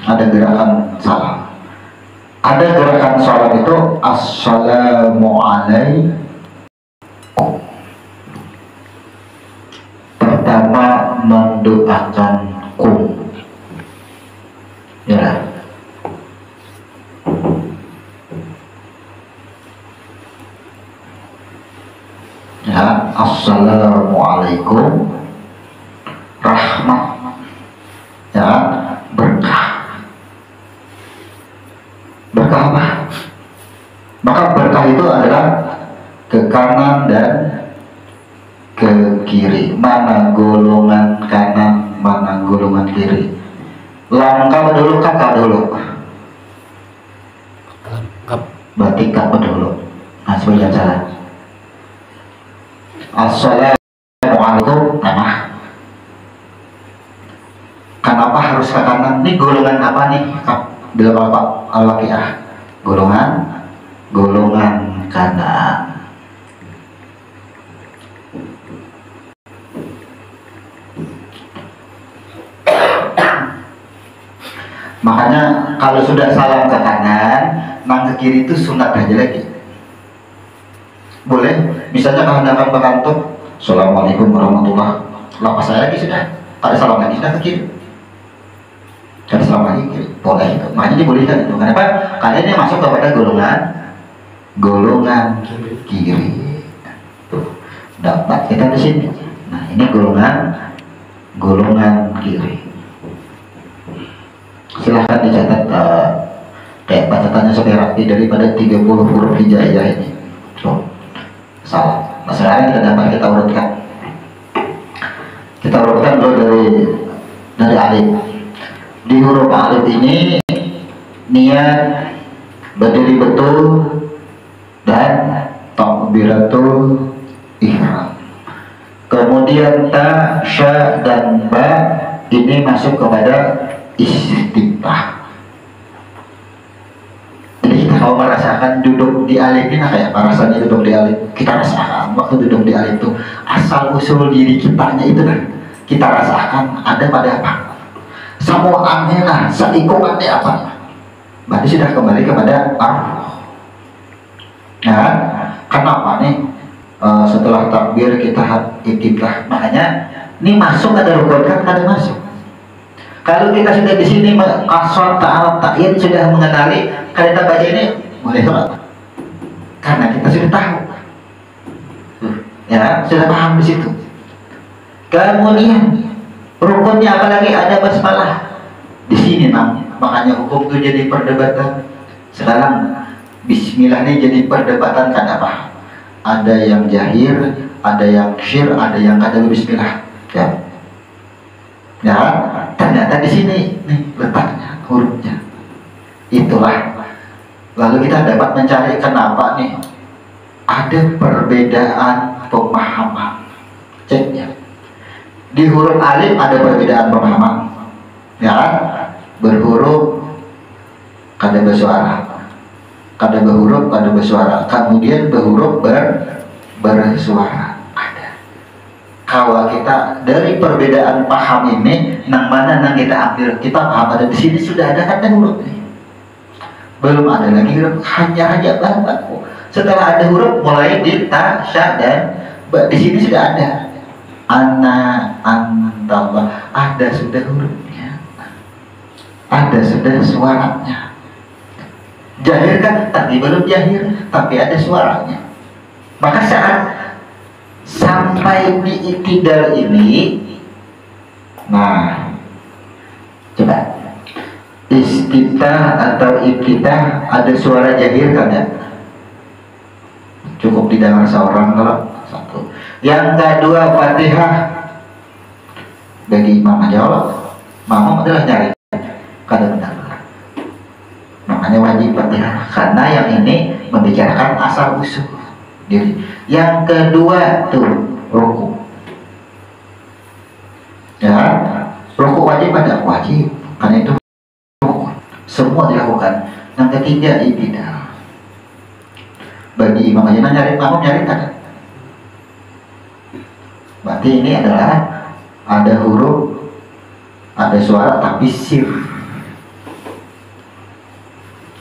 Ada gerakan salam. Ada gerakan salam itu assalamualaikum. Pertama mendoakanku, ya. Ya, assalamualaikum rahmat, ya, berkah. Berkah apa? Maka berkah itu adalah ke kanan dan ke kiri. Mana golongan kanan, mana golongan kiri? Langkah dulu, kakak dulu. Kap. Berarti kakak dulu. Nah, sebagian salah. Assalamualaikum, nama. Kenapa harus ke kanan? Ini golongan apa nih? Dalam Al-Waqiah. Golongan golongan kanan. Makanya kalau sudah salam ke kanan, nang ke kiri itu sunat aja lagi. Boleh, misalnya kehendakan berkantor, Assalamualaikum warahmatullahi wabarakatuh. Lapas saya lagi sudah, ada salam lagi sudah ke kiri. Ada salam lagi kiri, boleh itu. Makanya dibolehkan itu. Kenapa? Karena ini masuk kepada golongan kiri. Tuh, dapat kita di sini. Nah, ini golongan kiri. Silahkan dicatat kayak bacatannya supaya rapi daripada 30 huruf hijaiyah ini. So, salah. Nah, sekarang kita dapat kita urutkan. Kita urutkan dulu dari alif. Di huruf alif ini niat berdiri betul dan takbiratul ihram. Kemudian ta, sya dan ba ini masuk kepada istiftah. Jadi kita kalau merasakan duduk di alif ini kayak rasanya duduk di alif, kita rasakan waktu duduk di alif itu asal usul diri kitanya itu kan kita rasakan ada pada apa, samuannya lah, seikungannya apa, berarti sudah kembali kepada arwah. Nah, kenapa nih setelah takbir kita iftitah, makanya ini masuk ada rukun kan ada masuk. Kalau kita sudah di sini kasar ta'arab ta'in sudah mengenali, kalau kita baca ini boleh sholat karena kita sudah tahu, ya sudah paham di situ. Kemudian rukunnya apalagi ada basmalah di sini makanya hukum itu jadi perdebatan. Sekarang Bismillah ini jadi perdebatan kan apa? Ada yang jahir, ada yang syir, ada yang kata Bismillah. Ya, ternyata di sini nih letaknya hurufnya. Itulah. Lalu kita dapat mencari kenapa nih ada perbedaan pemahaman. Ceknya. Di huruf alif ada perbedaan pemahaman. Ya, berhuruf kada bersuara. Kada berhuruf, kada bersuara. Kemudian berhuruf bersuara. Kalau kita dari perbedaan paham ini, nang mana nang kita ambil, kita paham ada di sini sudah ada kata huruf nih. Belum ada lagi huruf, hanya bahan baku. Setelah ada huruf mulai di ta, sya dan di sini sudah ada ana, antallah, ada sudah hurufnya, ada sudah suaranya. Jahir kan? Tadi belum jahir, tapi ada suaranya. Maka saat sampai di iktidal ini, nah coba istiftah atau iftitah ada suara jahir kan ya? Cukup didengar seorang kalau satu. Yang kedua Fatihah bagi imam aja Allah. Mamam adalah nyari kada benar. Makanya wajib Fatihah karena yang ini membicarakan asal usul diri. Yang kedua tuh ruku. Ya, ruku wajib pada wajib karena itu ruku. Semua dilakukan. Yang ketiga ibadah. Bagi imam aja nyari makmum nyari tak. Berarti ini adalah ada huruf, ada suara tapi sir.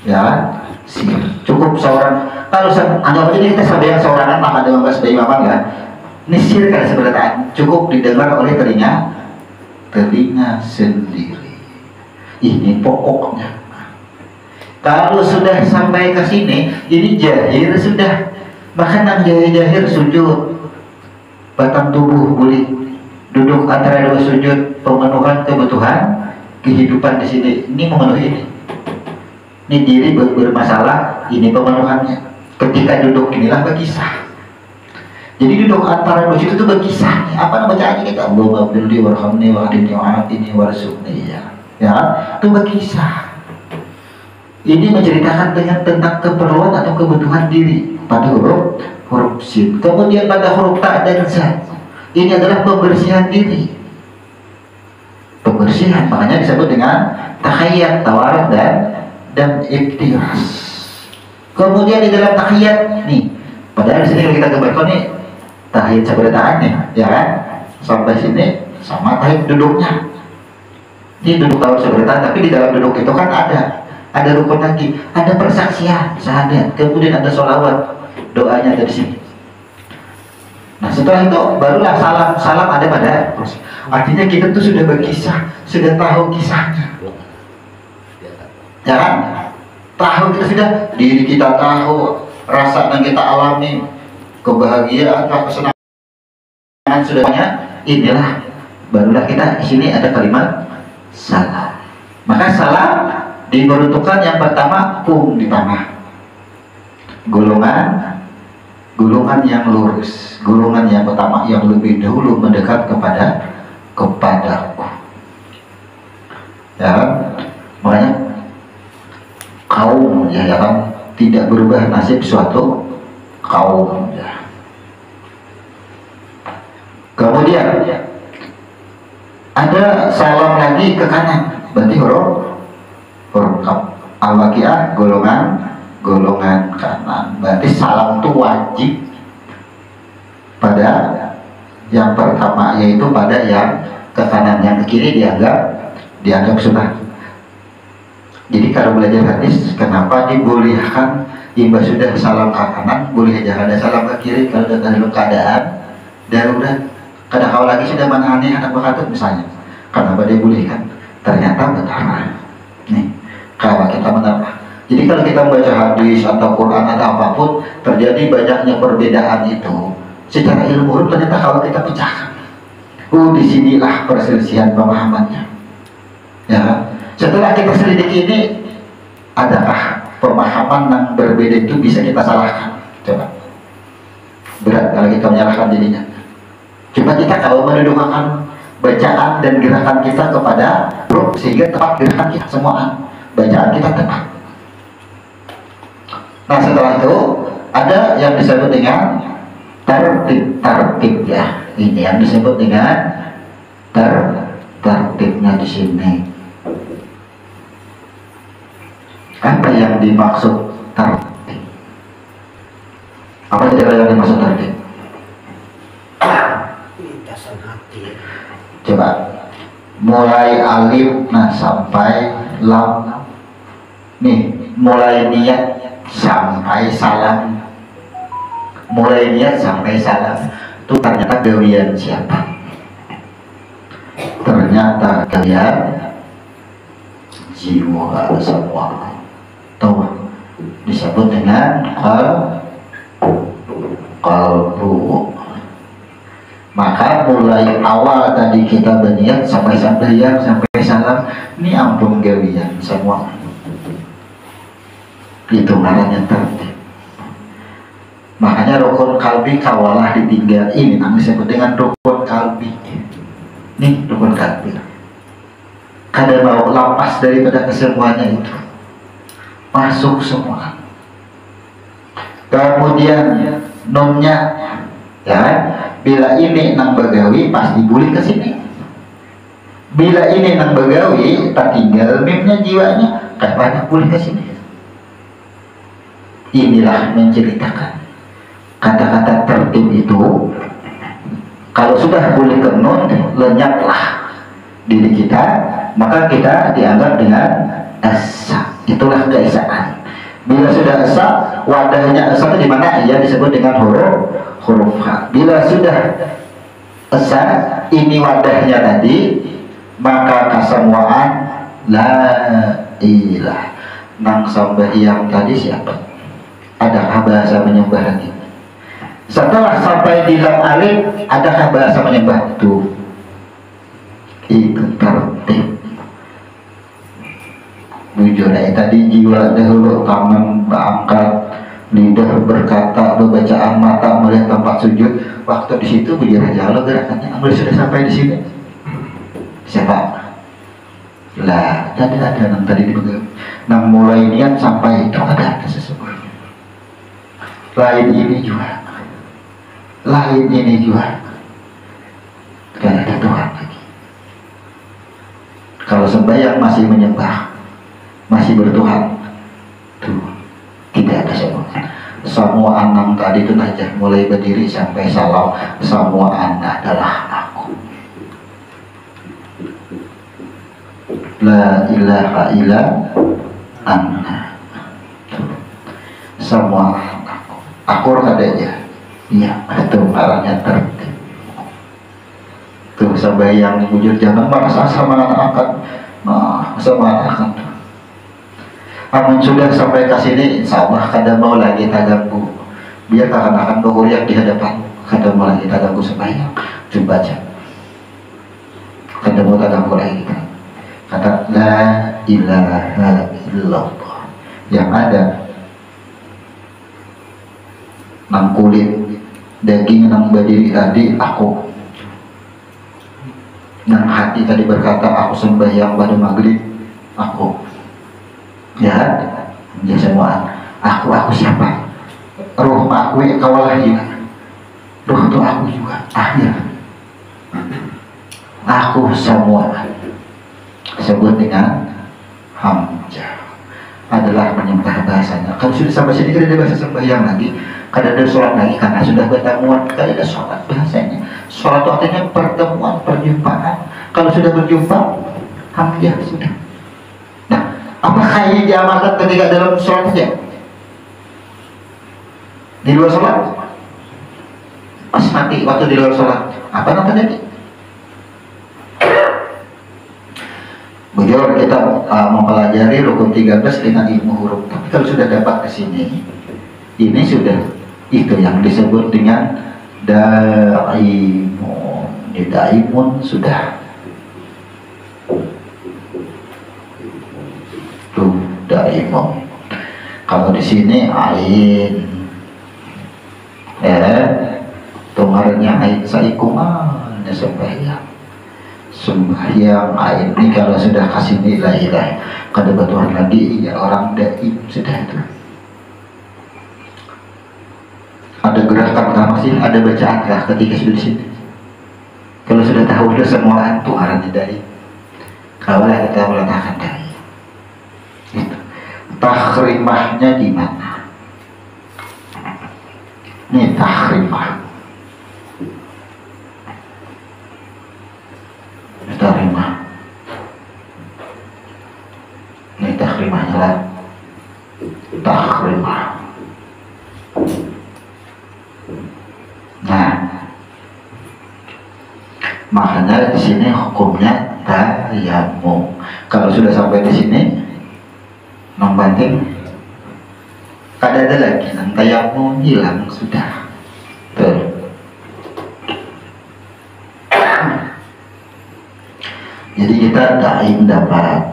Ya, sir. Cukup seorang. Kalau anggap aja kita sebagai seorang maka ada membahas sebagai imam ya. Ini sir kan sebenarnya cukup didengar oleh telinga sendiri. Ini pokoknya. Kalau sudah sampai ke sini, ini jahir sudah. Bahkan yang jahir sujud, batang tubuh boleh duduk antara dua sujud, pemenuhan kebutuhan kehidupan di sini. Ini memenuhi ini. Ini diri bermasalah, ini pemenuhannya. Ketika duduk inilah berkisah. Jadi duduk antara dua situ itu berkisah. Apa nama bacaannya kita? Allahumma firli warhamni wahdini wa'afini warzuqni ya. Ya, itu berkisah. Ini menceritakan tentang keperluan atau kebutuhan diri pada huruf sin. Kemudian pada huruf ta dan za. Ini adalah pembersihan diri. Pembersihan makanya disebut dengan tahayyat, tawarud dan iftiras. Kemudian di dalam tahiyat nih, padahal di sini kalau kita gambarkan nih tahiyat sabarataan nih, ya kan? Sampai sini sama tahiyat duduknya. Ini duduk tahun sabarataan, tapi di dalam duduk itu kan ada rukun lagi, ada persaksian, syahadat, kemudian ada sholawat, doanya ada di sini. Nah setelah itu barulah salam ada pada. Artinya kita tuh sudah berkisah, sudah tahu kisahnya, ya kan? Tahu kita sudah, diri kita tahu, rasa yang kita alami, kebahagiaan, kesenangan sudahnya. Inilah barulah kita di sini ada kalimat salam. Maka salam diperuntukkan yang pertama di tanah, golongan yang lurus, golongan yang pertama yang lebih dahulu mendekat kepadaku, ya makanya kaum ya kan, tidak berubah nasib suatu kaum ya. Kemudian ada salam lagi ke kanan, berarti huruf al-waqiah golongan kanan, berarti salam itu wajib pada yang pertama, yaitu pada yang ke kanan, yang ke kiri dianggap sunnah. Jadi kalau belajar hadis, kenapa dibolehkan imba sudah salam ke kanan, boleh aja ada salam ke kiri kalau dalam keadaan darurat. Kadang kau lagi sudah menangani anak berkatut misalnya, kenapa dibolehkan? Ternyata benar. Nih, kalau kita menambah. Jadi kalau kita membaca hadis atau Quran atau apapun, terjadi banyaknya perbedaan itu. Secara ilmu ternyata kalau kita pecahkan, disinilah perselisihan pemahamannya. Ya, setelah kita selidiki ini, adakah pemahaman yang berbeda itu bisa kita salahkan? Coba. Berat kalau kita menyalahkan dirinya. Coba kita kalau mendudukkan bacaan dan gerakan kita kepada ruh, sehingga tepat gerakan kita semua, bacaan kita tepat. Nah setelah itu ada yang disebut dengan tertib ya. Ini yang disebut dengan tertibnya di sini. Apa yang dimaksud tertib? Apa yang dimaksud tertib? Coba mulai alif sampai lam. Nih, mulai niat sampai salam. Mulai niat sampai salam. Itu ternyata gawian siapa? Ternyata kalian jiwa semua. Tuh disebut dengan qalbu. Maka mulai awal tadi kita berniat sampai salam, ini ampun gawian semua. Itu namanya tertib. Makanya rukun kalbi kawalah ditinggal, ini namanya disebut dengan rukun kalbi. Nih rukun kalbi. Kada mau lepas daripada kesemuanya itu, masuk semua. Kemudian nunnya, ya, bila ini nang bagawi pasti boleh ke sini. Bila ini nang bagawi tak tinggal mimnya jiwanya, kan banyak boleh ke sini. Inilah menceritakan kata-kata tertib itu. Kalau sudah boleh ke nun, lenyaplah diri kita, maka kita dianggap dengan esa. Itulah keesaan. Bila sudah esa, wadahnya esa itu di mana? Ia disebut dengan huruf H. Bila sudah esa, ini wadahnya tadi, maka kesemuaan la ilah. Nang sampai yang tadi siapa? Adakah bahasa menyembah lagi? Setelah sampai di lam alif, adakah bahasa menyembah? Itu tertib. Bujur tadi jiwa dahulu, tangan berangkat, lidah berkata, bacaan mata melihat tempat sujud. Waktu di situ bujur aja lo gerakannya. Ambil sudah sampai di sini. Siapa? Lah, tadi ada yang tadi dipegang. Nah mulai niat sampai itu ada sesungguhnya. Lain ini juga, tidak ada Tuhan lagi. Kalau sembahyang masih menyembah, masih bertuhan, tuh tidak ada semboyan. Semua anak tadi itu aja mulai berdiri sampai salam, semua anak adalah aku. La ilaha illa anna. Semua aku. Akur adanya. Iya, itu arahnya tertib. Tuh sampai yang bujur jangan merasa sama anak-anak. Nah, sama anak-anak. Amin sudah sampai ke sini, insya Allah kada mau lagi taganggu. Biar akan berkuliah di hadapan, kada mau lagi taganggu sembahyang. Coba aja. Kada mau taganggu lagi kita. Kata la ilaha illallah. Yang ada nang kulit daging nang berdiri tadi aku. Nang hati tadi berkata aku sembahyang pada maghrib aku. Ya, ya semua aku siapa? Roh aku ya kawalah juga. Roh itu aku juga. Akhir. Aku semua disebut dengan hamzah adalah menyembah bahasanya. Kalau sudah sampai sini tidak ada bahasa sembahyang lagi, kada ada sholat lagi karena sudah pertemuan, kada ada sholat bahasanya. Sholat itu artinya pertemuan, perjumpaan. Kalau sudah berjumpa, hamzah sudah. Nah, apakah ini diamalkan ketika dalam sholat saja? Di luar sholat? Pas mati waktu di luar sholat, apa yang terjadi? Beliau kita mempelajari rukun 13 dengan ilmu huruf. Tapi kalau sudah dapat ke sini, ini sudah itu yang disebut dengan daimun. Daimun sudah. Tuh daimun. Kalau di sini ain, tumarnya ain saikuman sembahyang. Sembahyang air ini kalau sudah kasih nilai lah kada batuhan lagi ya orang daim sudah itu. Ada gerakan kah masih ada bacaan kah ketika sudah di sini? Kalau sudah tahu sudah semua itu arahnya dari. Kalau kita meletakkan dari itu. Tahrimahnya di mana? Ini tahrimah. Tahrimah. Ini tahrimahnya lah. Tahrimah. Nah, makanya di sini hukumnya tayamum. Kalau sudah sampai di sini, non penting, kada ada lagi. Tayamum hilang sudah. Tuh. Jadi kita daim dapat,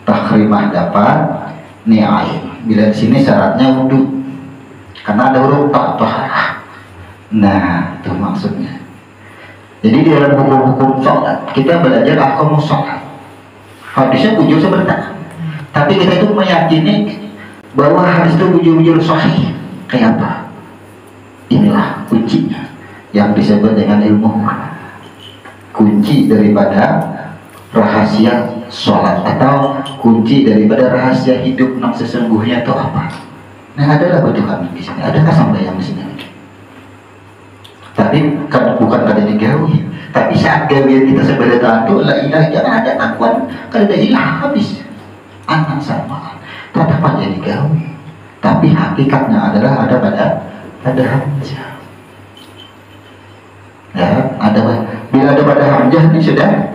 tahrimah dapat, ni'ain. Bila di sini syaratnya wudhu, karena ada huruf taharah. Nah, itu maksudnya. Jadi di dalam hukum-hukum sholat kita belajar ahkamu sholat. Hadisnya bujur sebentar, tapi kita itu meyakini bahwa hadis itu bujur-bujur sahih. Kayak apa? Inilah kuncinya yang disebut dengan ilmu. Kunci daripada rahasia sholat atau kunci daripada rahasia hidup yang sesungguhnya itu apa? Nah, adalah bacaan di sini. Adakah sembahyang di sini? Tapi kan bukan kada digawi. Tapi saat gawian kita sebagai taatu, la ilaha jangan ada akuan kada ilah habis. Anak sama. Tetap aja digawi. Tapi hakikatnya adalah ada pada hamzah. Ya, bila ada pada hamzah ini sudah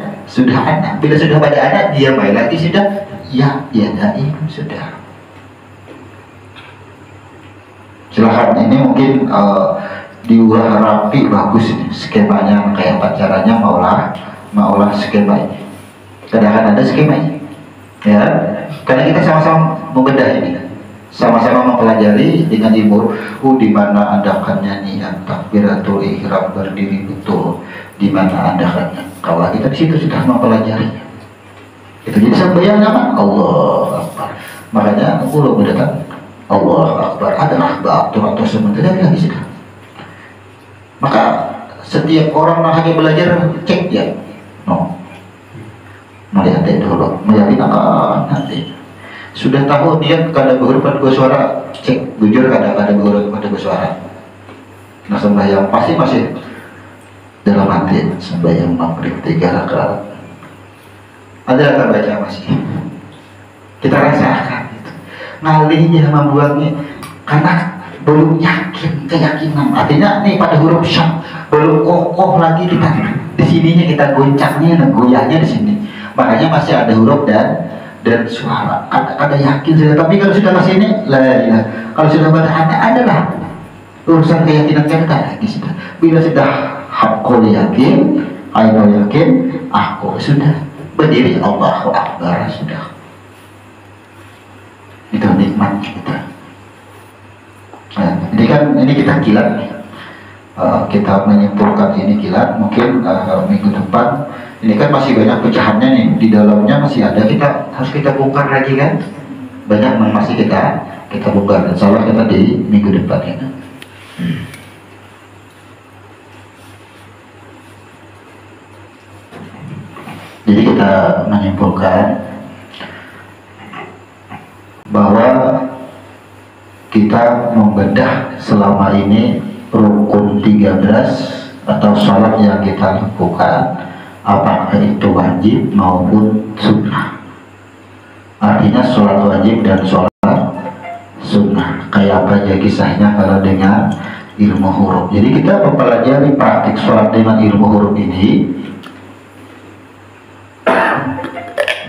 anak. Bila sudah pada anak dia main lagi sudah ya daim sudah. Silahkan ini mungkin diulah rapi bagus ini skemanya kayak pacarannya maulah skema ini. Kadang-kadang ada skema ini ya karena kita sama-sama membedah ini sama-sama mempelajari dengan ilmu di mana adakannya niat takbiratul ihram berdiri betul, di mana adakannya kalau kita di situ sudah mempelajari itu. Jadi sembahyang apa? Allah Akbar. Makanya aku mendatang Allah Akbar adalah ba'atur atau sementara lagi sudah. Maka setiap orang yang hanya belajar cek ya melihat dulu, melihat nanti sudah tahu niat kada berhuruf pada suara, cek jujur kada berhuruf pada suara. Nah sembahyang pasti masih dalam hati, sembahyang maghrib 3 rakaat. Ada yang baca masih. Kita rasakan gitu. Ngalihnya membuatnya karena belum yakin, keyakinan. Artinya nih pada huruf syam belum kokoh lagi kita. Di sininya kita goncangnya, goyahnya di sini. Makanya masih ada huruf dan suara. Ada yakin sudah. Tapi kalau sudah masih ini, lah. Kalau sudah pada hati adalah urusan keyakinan kita lagi sudah. Bila sudah hakul yakin, ainul yakin, aku sudah berdiri Allahu Akbar sudah. Itu nikmatnya kita. Nah, ini kan ini kita kilat nih. Kita menyimpulkan ini kilat. Mungkin minggu depan ini kan masih banyak pecahannya nih, di dalamnya masih ada, kita harus kita bongkar lagi kan, banyak masih kita bongkar. Insya Allah kita di minggu depan ya. Jadi kita menyimpulkan bahwa kita membedah selama ini rukun 13 atau sholat yang kita lakukan, apakah itu wajib maupun sunnah. Artinya sholat wajib dan sholat sunnah. Kayak apa aja kisahnya kalau dengan ilmu huruf. Jadi kita mempelajari praktik sholat dengan ilmu huruf ini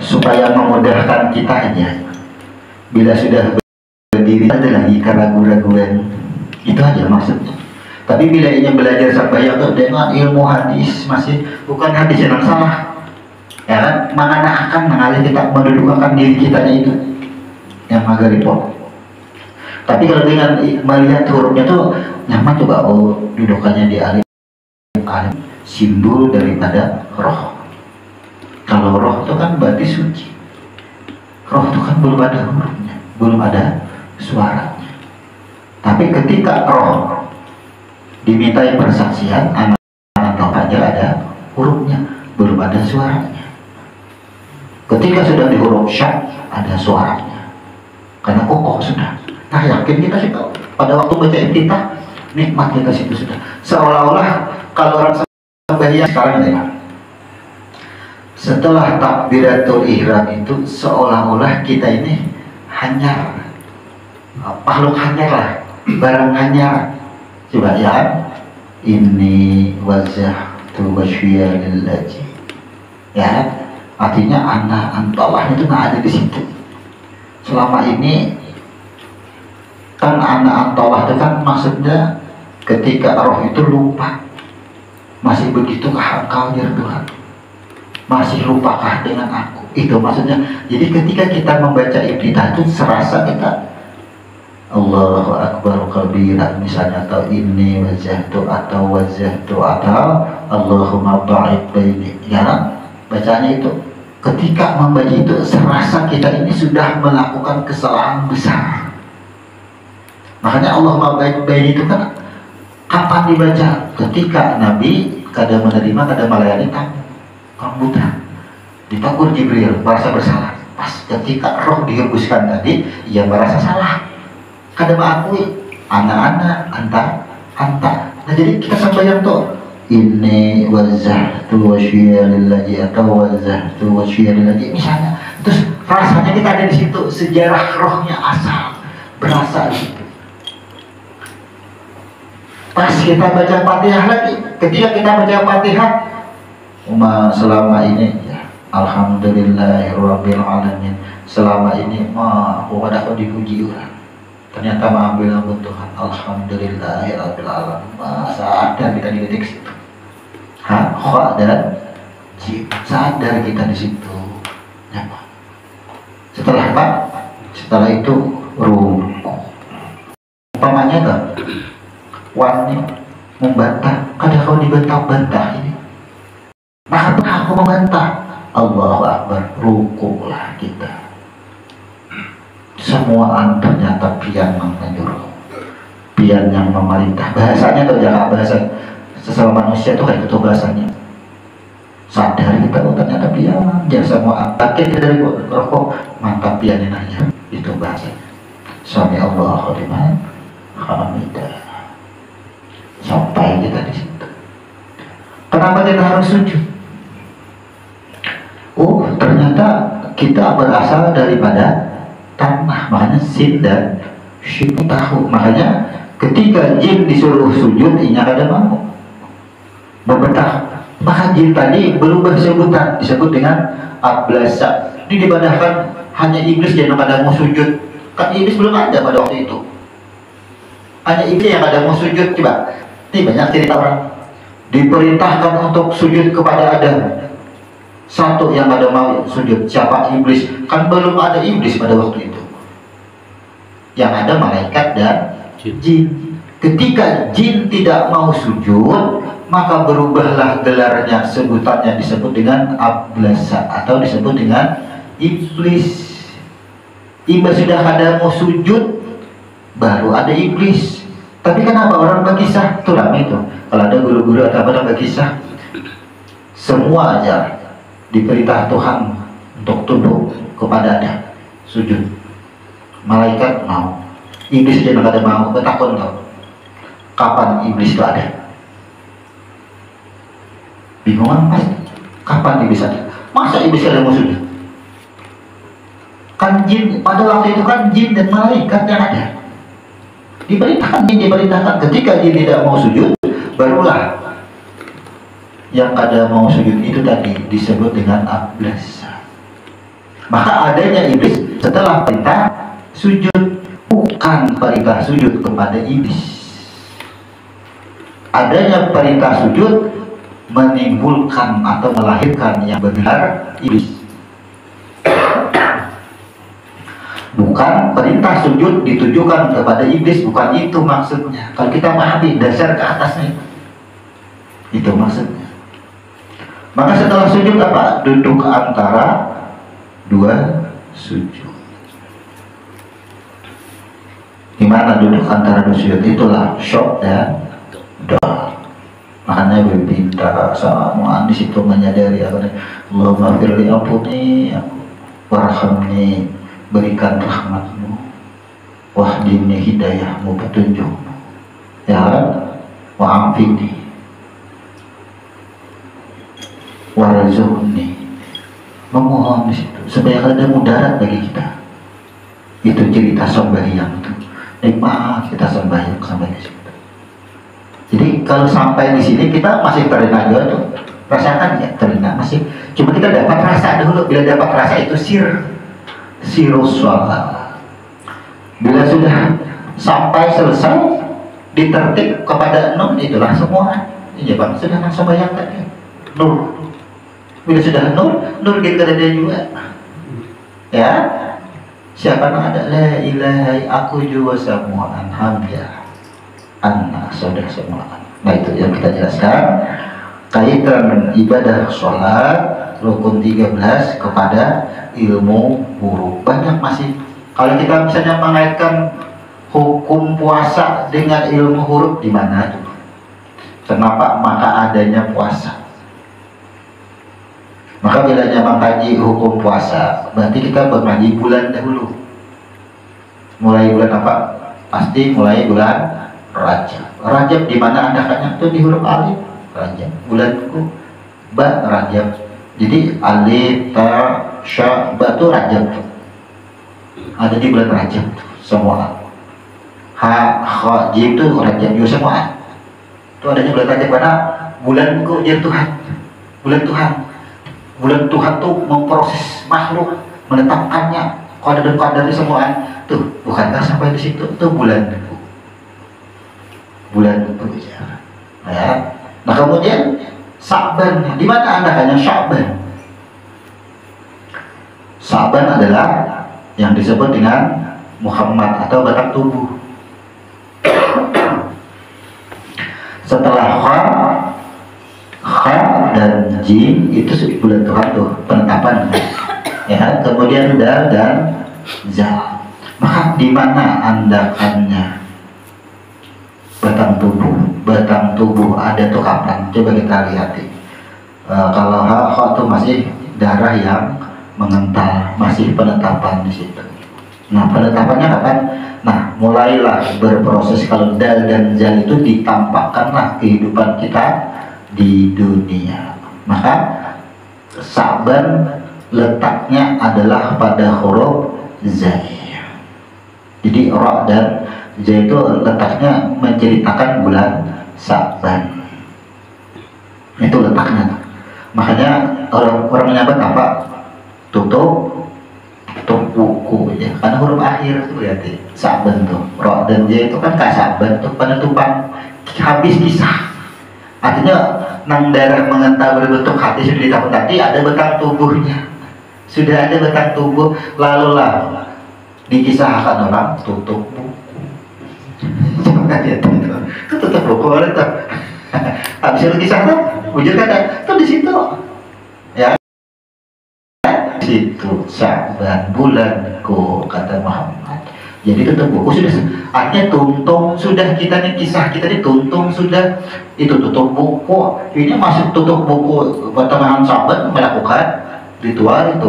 supaya memudahkan kita aja. Bila sudah berdiri ada lagi keraguan-raguan, itu aja maksudnya. Tapi bila ingin belajar sampai dengan ilmu hadis, masih bukan hadis yang salah, ya kan? Mana akan mengalir kita mendudukkan diri kita itu yang agak repot. Tapi kalau dengan melihat hurufnya tuh nyaman, coba dudukannya di alif, simbol daripada roh. Kalau roh itu kan berarti suci. Roh itu kan belum ada hurufnya, belum ada suaranya. Tapi ketika roh dimintai persaksian, anak aja ada hurufnya, belum ada suaranya. Ketika sudah di huruf syak, ada suaranya, karena kokoh sudah. Nah yakin kita sih pada waktu baca iftitah, nikmat kita situ sudah. Seolah-olah kalau orang sembahyang sekarang ya, setelah takbiratul ihram itu seolah-olah kita ini hanyar, makhluk hanyar lah, barang hanyar. Coba ya, ini wajah tu wasyia lillahi, ya, artinya anak antallah itu nggak ada di situ. Selama ini kan anak antallah itu kan maksudnya ketika roh itu lupa, masih begitukah engkau ya Tuhan, masih lupakah dengan aku, itu maksudnya. Jadi ketika kita membaca iftitah itu serasa kita Allahu Akbar kabira misalnya, atau ini wajahtu atau Allahumma ba'id baini, ya bacanya itu. Ketika membaca itu serasa kita ini sudah melakukan kesalahan besar. Makanya Allahumma ba'id baini itu kan kapan dibaca? Ketika Nabi kada menerima, kada melayani tamu, orang buta, ditegur Jibril merasa bersalah. Pas ketika roh dihembuskan tadi, ia merasa salah, kada mengakui anak-anak anta. Nah jadi kita sampai yang tuh ini wajahtu wasyia lillahi atau wajahtu wasyia lillahi misalnya, terus rasanya kita ada di situ, sejarah rohnya asal berasa di situ. Pas kita baca Fatihah lagi, ketika kita baca Fatihah, selama ini ya, alhamdulillahirabbil alamin, selama ini aku dipuji orang, ternyata mengambil ampun Tuhan, alhamdulillahirabbil alamin. Sadar kita di titik situ, kha dan jim, sadar kita di situ. Setelah apa? Setelah itu ruku. Umpamanya kan wani membantah, kadang kau dibantah-bantah ini, maka aku membantah, Allahu Akbar, rukulah kita. Semua ternyata pian yang menyuruh, pian yang memerintah. Bahasanya tuh jangan bahasa sesama manusia tuh kayak itu bahasanya. Sadar kita, ternyata pian, jangan semua akhir dari rokok, mantap pianin aja. Itu bahasanya. Sami Allahu liman hamidah. Sampai kita di situ. Kenapa kita harus sujud? Oh, ternyata kita berasal daripada tanah, makanya sin dan shin tahu. Makanya ketika jin disuruh sujud, ingat ada mau membentang. Maka jin tadi berubah sebutan, disebut dengan ablasa. Ini dibadahkan hanya iblis yang ada mau sujud. Kan iblis belum ada pada waktu itu. Hanya iblis yang ada mau sujud. Coba, ini banyak cerita orang diperintahkan untuk sujud kepada Adam. Satu yang ada mau sujud, siapa? Iblis. Kan belum ada iblis pada waktu itu. Yang ada malaikat dan jin. Ketika jin tidak mau sujud, maka berubahlah gelarnya, sebutannya disebut dengan ablasa atau disebut dengan iblis. Iblis sudah ada mau sujud, baru ada iblis. Tapi kenapa orang berkisah? Itu ramai itu. Kalau ada guru-guru atau apa berkisah, semua aja diperintah Tuhan untuk tunduk kepada Adam, sujud. Malaikat mau, iblis aja nggak ada mau. Betakun tau kapan iblis itu ada? Bingungan pasti. Kapan iblis ada? Masa iblis ada mau sujud? Kan jin, pada waktu itu kan jin dan malaikat yang ada. Diperintahkan ketika jin tidak mau sujud, barulah yang ada mau sujud itu tadi disebut dengan ablasa. Maka adanya iblis setelah perintah sujud, bukan perintah sujud kepada iblis. Adanya perintah sujud menimbulkan atau melahirkan yang benar iblis. Bukan perintah sujud ditujukan kepada iblis, bukan itu maksudnya. Kalau kita memahami dasar ke atasnya, itu maksudnya. Maka setelah sujud apa? Duduk antara dua sujud. Gimana duduk antara dua sujud? Itulah syok dan doa. Makanya berpinta sama di situ menyadari Allahumma firli, ampuni aku, warhamni, berikan rahmatmu, wahdini, hidayahmu, petunjukmu, ya wa'afini, warzuqni. Memohon di situ supaya ada mudarat bagi kita. Itu cerita sembahyang itu nikmat kita sembahyang sampai di situ. Jadi kalau sampai di sini kita masih terina juga tuh, rasakan ya, terina masih. Cuma kita dapat rasa dulu. Bila dapat rasa itu sirus sholat. Bila sudah sampai selesai ditertib kepada nur, itulah semua. Iya bang, sudah langsung bayangkan ya. Nur. Bila sudah nur kita ada juga. Ya, siapa yang ada la ilaha aku juga semua alhamdulillah anak sudah semua. Nah itu yang kita jelaskan kaitan ibadah sholat rukun 13 kepada ilmu huruf. Banyak masih. Kalau kita misalnya mengaitkan hukum puasa dengan ilmu huruf, di mana tuh? Kenapa maka adanya puasa? Maka bilanya mengkaji hukum puasa, berarti kita mengaji bulan dahulu. Mulai bulan apa? Pasti mulai bulan Rajab. Rajab di mana anda kanya tuh di huruf alif. Rajab. Bulanku ba Rajab. Jadi alif, ta, sya, ba itu Rajab. Ada di bulan Rajab semua. Ha, kha, jim itu Rajab juga semua. Itu adanya bulan Rajab karena bulanku jadi Tuhan. Bulan Tuhan. Bulan Tuhan tuh memproses makhluk, menetapkannya kode dan kadar semua. Tuh, bukankah sampai di situ? Tuh bulan ya. Nah kemudian Sya'ban, di mana anda hanya Sya'ban? Sya'ban adalah yang disebut dengan Muhammad atau batang tubuh. Setelah kha dan jim itu bulan Tuhan tuh penetapan. Ya, kemudian dal dan za. Maka di mana andakannya? Batang tubuh ada tuh kapan? Coba kita lihat. Kalau ha itu masih darah yang mengental, masih penetapan di situ. Nah, penetapannya kapan? Nah, mulailah berproses kalau dal dan zal itu ditampakkanlah kehidupan kita di dunia. Maka Sa'ban letaknya adalah pada huruf zai. Jadi ra dan za itu letaknya menceritakan bulan Sa'ban. Itu letaknya. Makanya orang menyebut apa? Tutup buku ya, karena huruf akhir itu berarti Sa'ban tuh, ra dan za itu kan kasaban tuh penutupan habis kisah. Artinya nang darah mengental berbentuk hati sudah ditahun tadi ada betang tubuhnya, sudah ada betang tubuh, lalulah dikisahkan orang tutup buku. Coba lihat itu tutup buku orang tuh habis itu kisah tuh wujud kata tuh di situ ya. Itu Sa'ban bulanku kata Muhammad. Jadi tutup buku sudah, artinya tuntung sudah kita nih, kisah kita nih tuntung sudah, itu tutup buku. Ini masuk tutup buku pertengahan Sa'ban melakukan ritual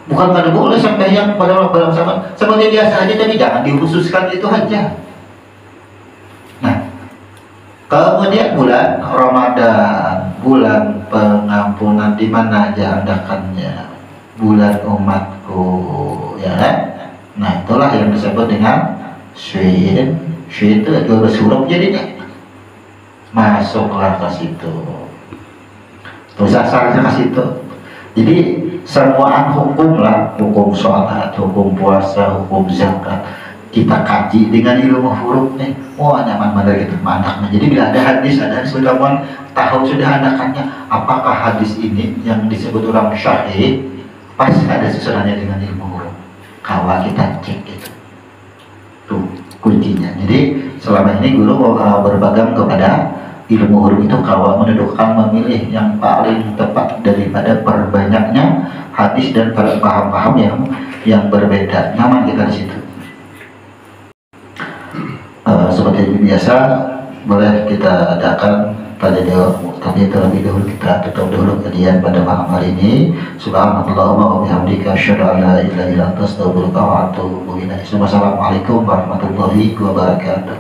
bukan pada boleh sampai yang pada orang Sa'ban seperti biasa aja, tapi jangan dikhususkan itu aja. Nah, kemudian bulan Ramadan, bulan pengampunan, di mana aja adakannya, bulan umatku, ya kan? Nah, itulah yang disebut dengan Syuin. Syuin itu 12 huruf jadinya. Masuklah ke situ. Terus asalnya ke situ. Jadi semuaan hukum lah, hukum sholat, hukum puasa, hukum zakat, kita kaji dengan ilmu huruf nih. Oh, nyaman benar gitu anaknya. Jadi bila ada hadis sudah tahu sudah anakannya, apakah hadis ini yang disebut orang syahid pas ada susunannya dengan ilmu huruf. Kalau kita cek itu tuh kuncinya. Jadi selama ini guru berpegang kepada ilmu huruf itu kalau mendudukkan memilih yang paling tepat daripada perbanyaknya hadis dan paham-paham yang berbeda. Nyaman kita di situ. Seperti biasa boleh kita adakan tapi terlebih dahulu kita tutup dulu kajian pada malam hari ini. Subhanallahumma wa bihamdika asyhadu an la ilaha illa anta astaghfiruka wa atubu ilaik. Wassalamualaikum warahmatullahi wabarakatuh.